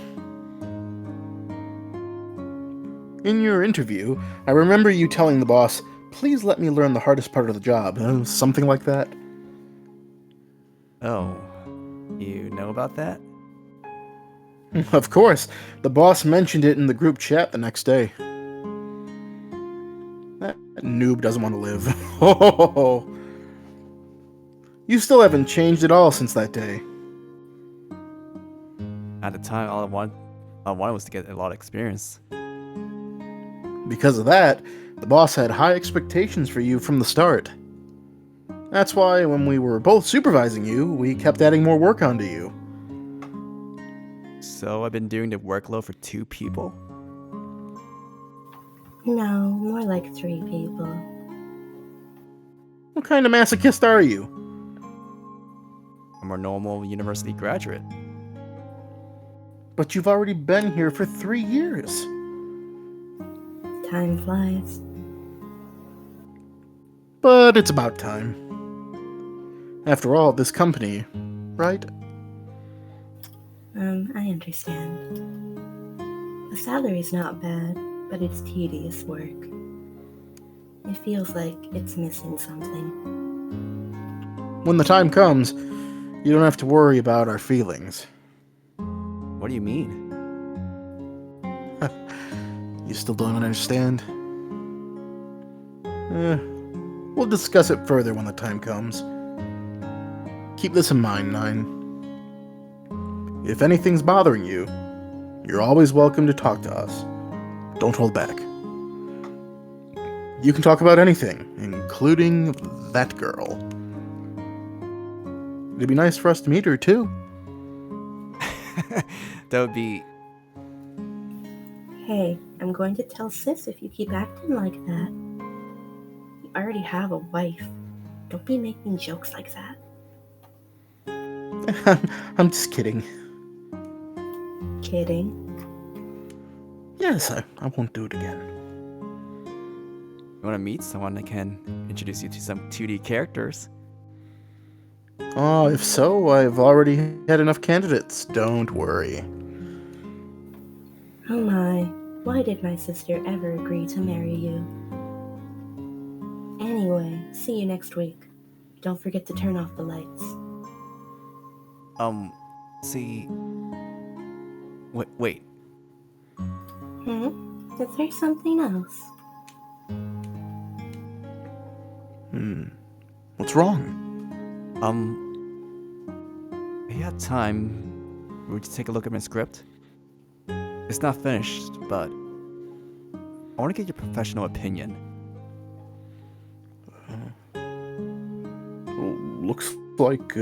In your interview, I remember you telling the boss, "Please let me learn the hardest part of the job." Something like that.
Oh, you know about that?
Of course, the boss mentioned it in the group chat the next day. That noob doesn't want to live. You still haven't changed at all since that day.
At the time, all I wanted was to get a lot of experience.
Because of that, the boss had high expectations for you from the start. That's why when we were both supervising you, we kept adding more work onto you.
So I've been doing the workload for 2 people?
No, more like 3 people.
What kind of masochist are you?
I'm a normal university graduate.
But you've already been here for 3 years.
Time flies.
But it's about time. After all, this company, right?
I understand. The salary's not bad, but it's tedious work. It feels like it's missing something.
When the time comes, you don't have to worry about our feelings.
What do you mean?
You still don't understand? We'll discuss it further when the time comes. Keep this in mind, 9. If anything's bothering you, you're always welcome to talk to us. Don't hold back. You can talk about anything, including that girl. It'd be nice for us to meet her, too.
That would be...
Hey, I'm going to tell Sis if you keep acting like that. You already have a wife. Don't be making jokes like that.
I'm just kidding.
Kidding.
Yes, I won't do it again.
You want to meet someone that can introduce you to some 2D characters?
Oh, if so, I've already had enough candidates. Don't worry.
Oh my, why did my sister ever agree to marry you? Anyway, see you next week. Don't forget to turn off the lights.
See... Wait.
Is there something else?
What's wrong?
If you had time, would you take a look at my script? It's not finished, but I want to get your professional opinion.
Looks like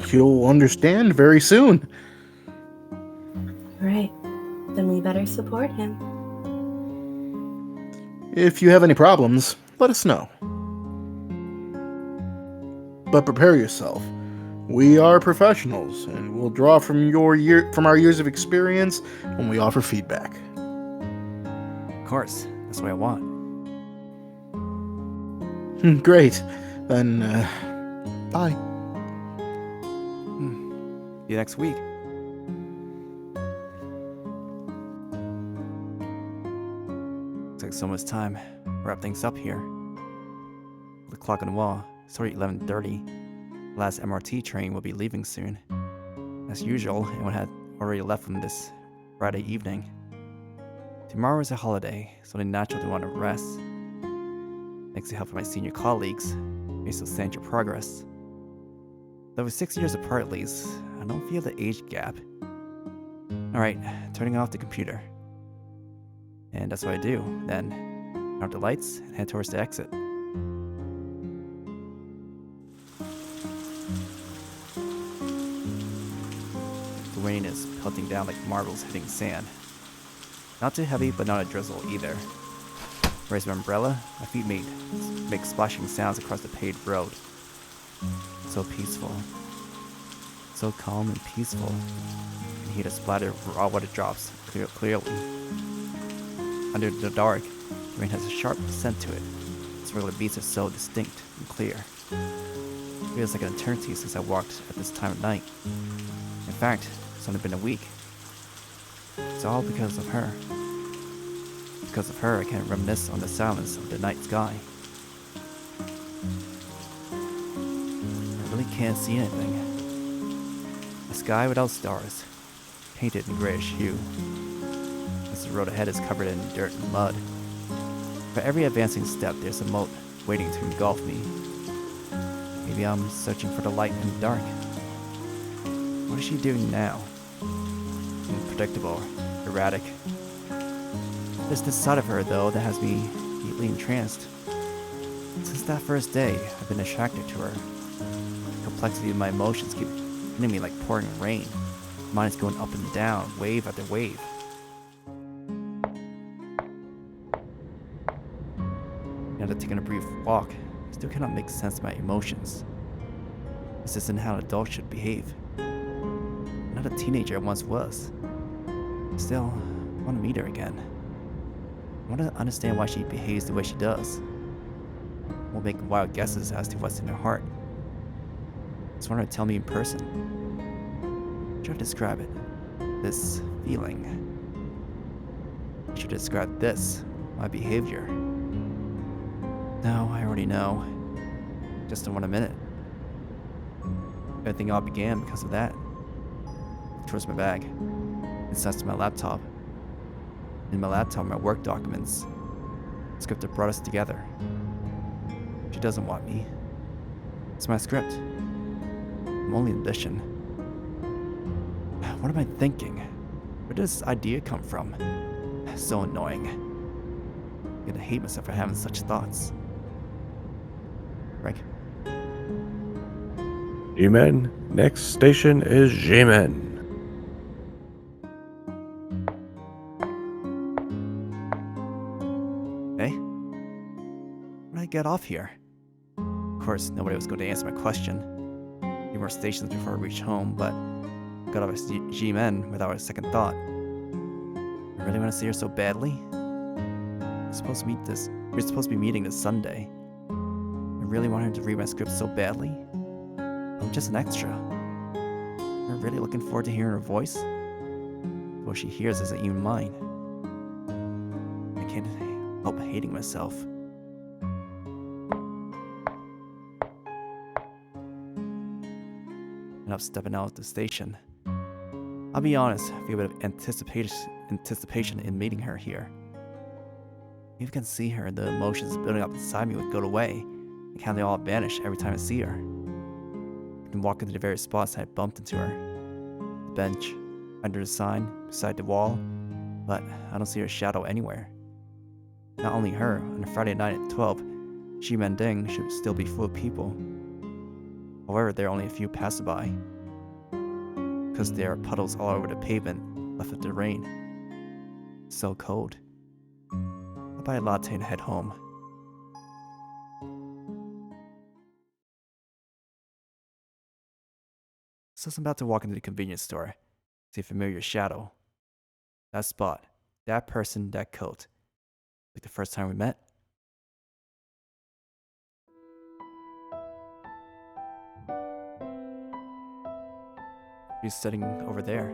he'll understand very soon.
Right. Then we better support him.
If you have any problems, let us know. But prepare yourself. We are professionals, and we'll draw from our years of experience when we offer feedback.
Of course, that's what I want.
Great. Then, bye.
See you next week. Looks like so much time to wrap things up here. The clock on the wall, it's already 11:30. The last MRT train will be leaving soon. As usual, everyone had already left from this Friday evening. Tomorrow is a holiday, so it's natural to want to rest. Thanks to help from my senior colleagues, made substantial progress. Though we're 6 years apart at least, I don't feel the age gap. Alright, turning off the computer. And that's what I do. Then, turn off the lights and head towards the exit. The rain is pelting down like marbles hitting sand. Not too heavy, but not a drizzle either. Raise my umbrella, my feet make splashing sounds across the paved road. So peaceful. So calm and peaceful. You can hear the splatter of raw water drops clearly. Under the dark, the rain has a sharp scent to it. Its regular beats are so distinct and clear. It feels like an eternity since I walked at this time of night. In fact, it's only been a week. It's all because of her. Because of her, I can't reminisce on the silence of the night sky. I really can't see anything. A sky without stars, painted in grayish hue. As the road ahead is covered in dirt and mud. For every advancing step, there's a moat waiting to engulf me. Maybe I'm searching for the light in the dark. What is she doing now? Unpredictable, erratic. There's this side of her, though, that has me deeply entranced. Since that first day, I've been attracted to her. The complexity of my emotions keep hitting me like pouring rain. Mine is going up and down, wave after wave. After taking a brief walk, I still cannot make sense of my emotions. This isn't how an adult should behave. I'm not a teenager I once was. Still, I want to meet her again. I want to understand why she behaves the way she does. I won't make wild guesses as to what's in her heart. I just want her to tell me in person. Try to describe it. This feeling. I should describe this, my behavior. No, I already know. Just don't want a minute. Everything all began because of that. Towards my bag. Inside my laptop. In my laptop, my work documents. The script that brought us together. She doesn't want me. It's my script. I'm only an addition. What am I thinking? Where did this idea come from? So annoying. I'm gonna hate myself for having such thoughts. Frank?
G-Men. Next station is G-Men.
Hey? When did I get off here? Of course, nobody was going to answer my question. A few more stations before I reached home, but I got off at G-Men without a second thought. I really want to see her so badly? We're supposed to be meeting this Sunday. I really want her to read my script so badly. I'm just an extra. I'm really looking forward to hearing her voice. What she hears isn't even mine. I can't help hating myself. And I'm stepping out of the station. I'll be honest, I feel a bit of anticipation in meeting her here. If I can see her, the emotions building up inside me would go away, and how they all vanish every time I see her. I can walk into the various spots I bumped into her. The bench, under the sign, beside the wall, but I don't see her shadow anywhere. Not only her, on a Friday night at 12, Ximending should still be full of people. However, there are only a few passerby, because there are puddles all over the pavement left with the rain. It's so cold. I'll buy a latte and head home. So I'm about to walk into the convenience store, see a familiar shadow. That spot, that person, that coat. Like the first time we met. He's sitting over there,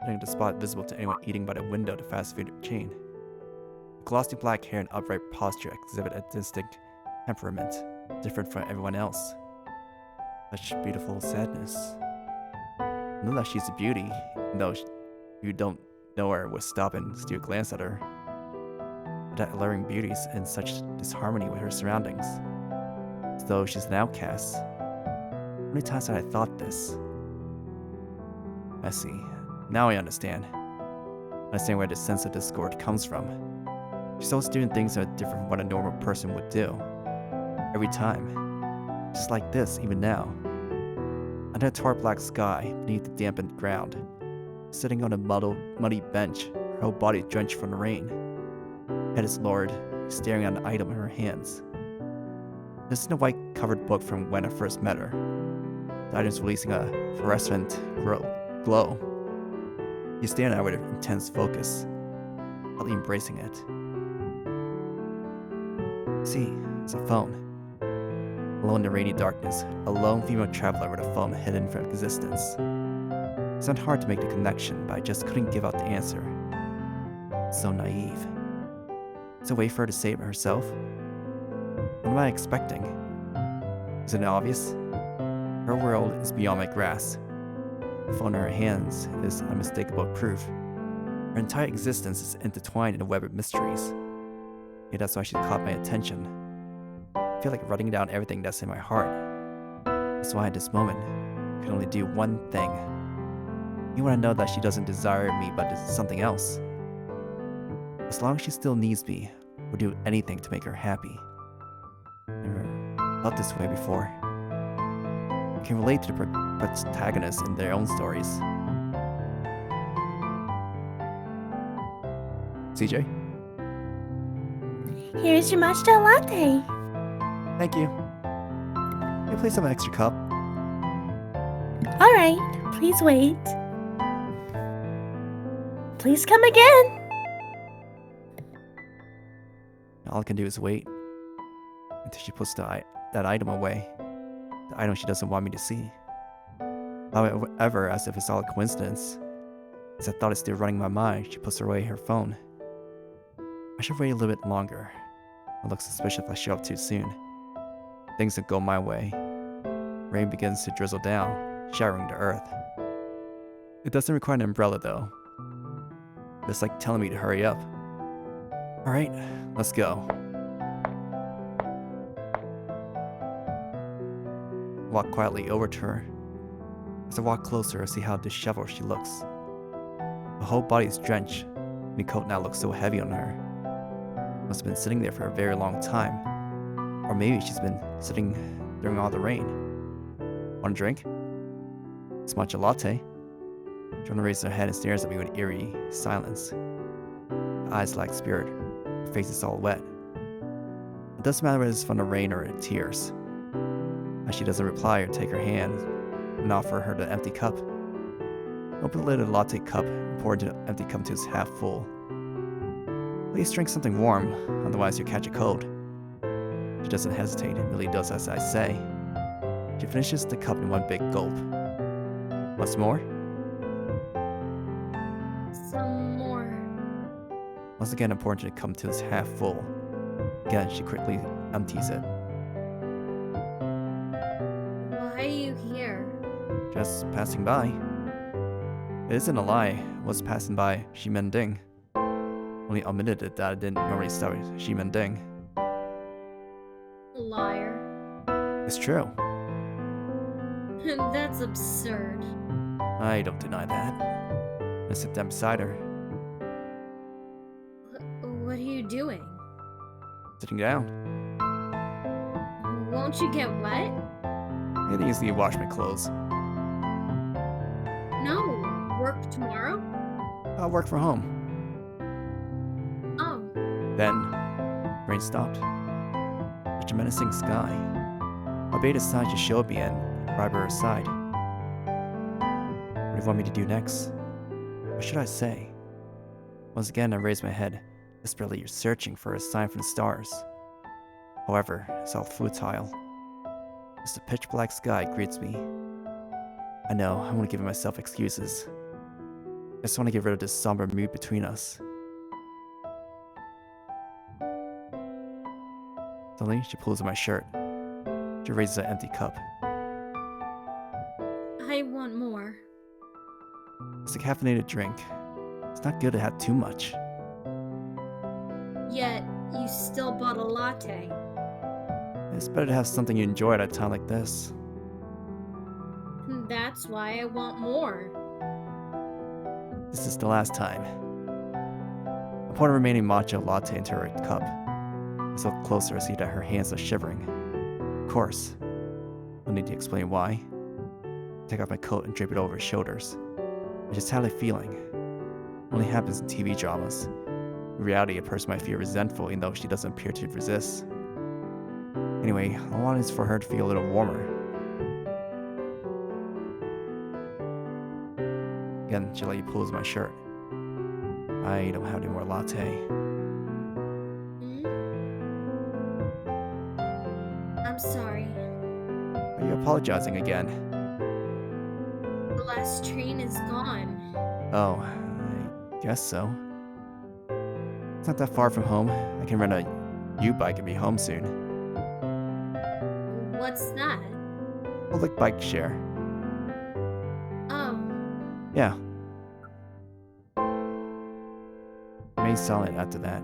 sitting at the spot visible to anyone eating by the window of the fast food chain. The glossy black hair and upright posture exhibit a distinct temperament, different from everyone else. Such beautiful sadness. I know that she's a beauty, even though you don't know her would stop and steal a glance at her. But that alluring beauty is in such disharmony with her surroundings, as though she's an outcast. How many times had I thought this? I see. Now I understand. I understand where the sense of discord comes from. She's always doing things that are different from what a normal person would do. Every time. Just like this, even now. Under a tart black sky, beneath the dampened ground. Sitting on a muddy bench, her whole body drenched from the rain. Head is lowered, staring at an item in her hands. This is a white-covered book from when I first met her. The item's releasing a fluorescent glow. He's staring at her with intense focus, hardly embracing it. See, it's a phone. Alone in the rainy darkness, a lone female traveler with a phone hidden from existence. It's not hard to make the connection, but I just couldn't give out the answer. So naive. So wait for her to say it herself? What am I expecting? Is it obvious? Her world is beyond my grasp. The phone in her hands is unmistakable proof. Her entire existence is intertwined in a web of mysteries. Maybe that's why she caught my attention. I feel like writing down everything that's in my heart. That's why at this moment, I can only do one thing. You want to know that she doesn't desire me but something else. As long as she still needs me, we'll do anything to make her happy. Never felt this way before. I can relate to the protagonists in their own stories. CJ?
Here's your matcha latte.
Thank you. Can you please have an extra cup?
All right, please wait. Please come again.
All I can do is wait until she puts that item away. The item she doesn't want me to see. However, as if it's all a coincidence, as I thought it's still running my mind, she puts away her phone. I should wait a little bit longer. It looks suspicious if I show up too soon. Things don't go my way. Rain begins to drizzle down, showering the earth. It doesn't require an umbrella though. It's like telling me to hurry up. Alright, let's go. Walk quietly over to her. As I walk closer, I see how disheveled she looks. The whole body is drenched, and the coat now looks so heavy on her. Must have been sitting there for a very long time. Or maybe she's been sitting during all the rain. Want a drink? It's matcha latte. Jonah raises her head and stares at me with eerie silence. Her eyes lack spirit. Her face is all wet. It doesn't matter whether it's from the rain or the tears. As she doesn't reply or take her hand and offer her the empty cup. Open the lid of the latte cup and pour into the empty cup until it's half full. Please drink something warm, otherwise you'll catch a cold. She doesn't hesitate and really does as I say. She finishes the cup in one big gulp. What's more?
Some more.
Once again, important to come to it's half full. Again, she quickly empties it.
Why are you here?
Just passing by. It isn't a lie. I was passing by Ximending. One only omitted that I didn't normally start with Ximending.
Liar.
It's true.
That's absurd.
I don't deny that. I sit down beside her,
What are you doing?
sitting down.
Won't you get wet?
I think easily wash my clothes.
No. Work tomorrow?
I'll work from home.
Oh.
Then, rain stopped. Such a menacing sky. I bade a sign she showed me and arrived at her side. What do you want me to do next? What should I say? Once again, I raised my head, desperately searching for a sign from the stars. However, it's all futile. Just a pitch black sky greets me. I know, I'm only giving myself excuses. I just want to get rid of this somber mood between us. Suddenly, she pulls at my shirt. She raises an empty cup.
I want more.
It's a caffeinated drink. It's not good to have too much.
Yet, you still bought a latte.
It's better to have something you enjoy at a time like this.
That's why I want more.
This is the last time. I pour the remaining matcha latte into her cup. As I look closer, I see that her hands are shivering. Of course. No need to explain why. I take off my coat and drape it over her shoulders. I just had a feeling. It only happens in TV dramas. In reality, a person might feel resentful even though she doesn't appear to resist. Anyway, all I want is for her to feel a little warmer. Again, she lightly pulls my shirt. I don't have any more latte.
Hmm? I'm sorry.
Are you apologizing again?
The last train is gone.
Oh, I guess so. It's not that far from home. I can rent a U-bike and be home soon.
What's that?
Public bike share.
Oh.
Yeah. Remain silent after that.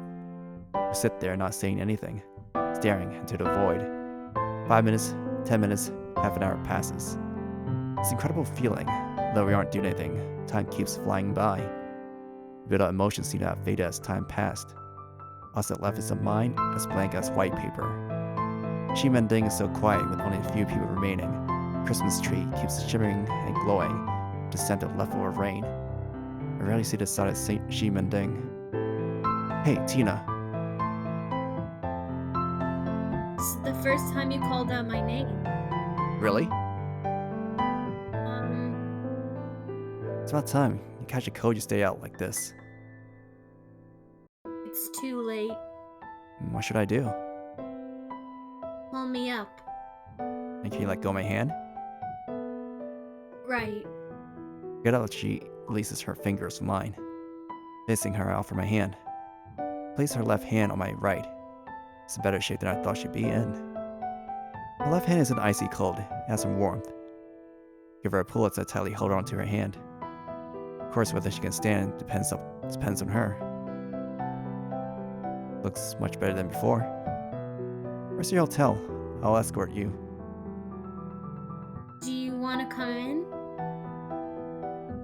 I sit there not saying anything, staring into the void. 5 minutes, 10 minutes, half an hour passes. It's an incredible feeling. Though we aren't doing anything, time keeps flying by. The built-up emotions seem to have faded as time passed. All that's left is a mind as blank as white paper. Ximending is so quiet with only a few people remaining. The Christmas tree keeps shimmering and glowing with the scent of leftover rain. I rarely see the side of St. Ximending. Hey, Tina.
This is the first time you called out my name.
Really? It's about time. You catch a cold, you stay out like this.
It's too late.
What should I do?
Pull me up.
And can you let go of my hand?
Right.
Get out, she releases her fingers from mine. Facing her, I offer my hand. Place her left hand on my right. It's in better shape than I thought she'd be in. Her left hand isn't icy cold, it has some warmth. Give her a pull as I tightly hold on to her hand. Of course, whether she can stand depends on her. Looks much better than before. Where's your hotel? I'll escort you.
Do you want to come in?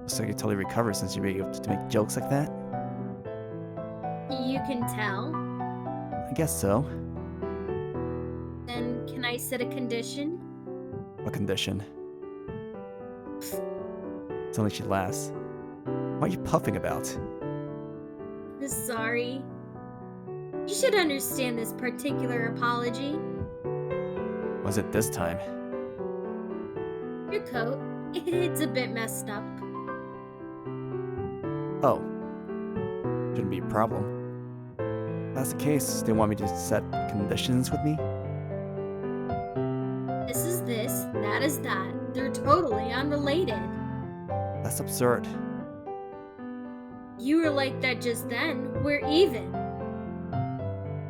Looks like you totally recovered since you were able to make jokes like that.
You can tell.
I guess so.
Then can I set a condition?
What condition? Suddenly she laughs. What are you puffing about?
Sorry. You should understand this particular apology.
Was it this time?
Your coat, it's a bit messed up.
Oh. Shouldn't be a problem. If that's the case, they want me to set conditions with me?
This is this, that is that. They're totally unrelated.
That's absurd.
You were like that just then. We're even.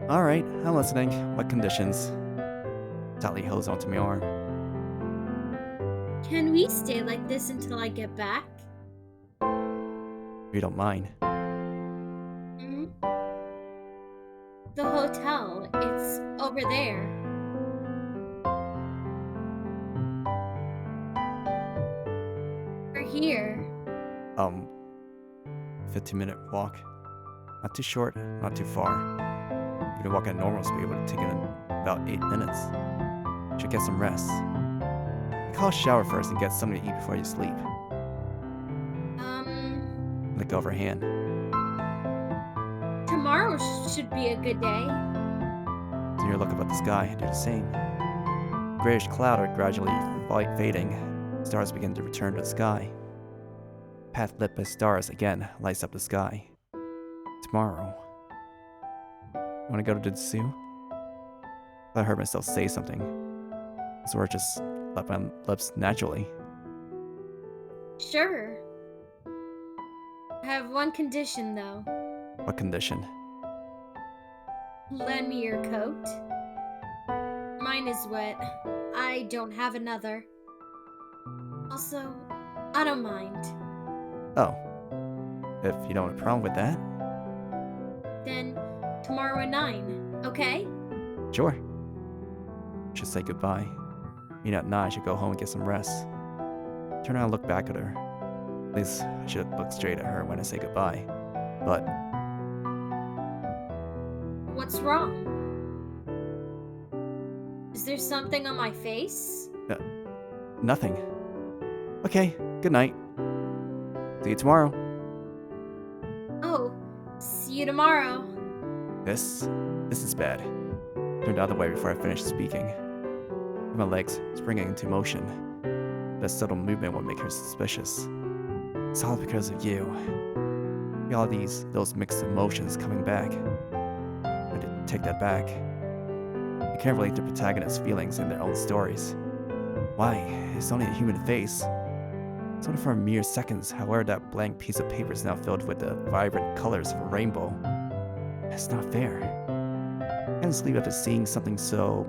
Alright, I'm listening. What conditions? Tightly holds onto my arm.
Can we stay like this until I get back?
If you don't mind.
Hmm? The hotel. It's over there. We're here.
15-minute walk. Not too short, not too far. If you walk at normal speed, it would have taken about 8 minutes. Should get some rest. Call a shower first and get something to eat before you sleep. Let go of her hand.
Tomorrow should be a good day.
Then you look up at the sky and do the same. Grayish cloud are gradually fading. Stars begin to return to the sky. Path lit by stars again lights up the sky. Tomorrow. You want to go to the zoo? I heard myself say something. So it just left my lips naturally.
Sure. I have one condition, though.
What condition?
Lend me your coat. Mine is wet. I don't have another. Also, I don't mind.
Oh. If you don't have a problem with that,
Then tomorrow at 9, okay?
sure. Should say goodbye. You know, at 9, I should go home and get some rest. Turn around and look back at her. At least I should look straight at her when I say goodbye. But
What's wrong? Is there something on my face?
nothing. Okay, good night. See you tomorrow.
Oh, see you tomorrow.
This is bad. Turned the other way before I finished speaking. My legs springing into motion. That subtle movement would make her suspicious. It's all because of you. All those mixed emotions coming back. I did take that back. You can't relate the protagonist's feelings in their own stories. Why? It's only a human face. It's only for mere seconds, however that blank piece of paper is now filled with the vibrant colors of a rainbow. It's not fair. I can't sleep after seeing something so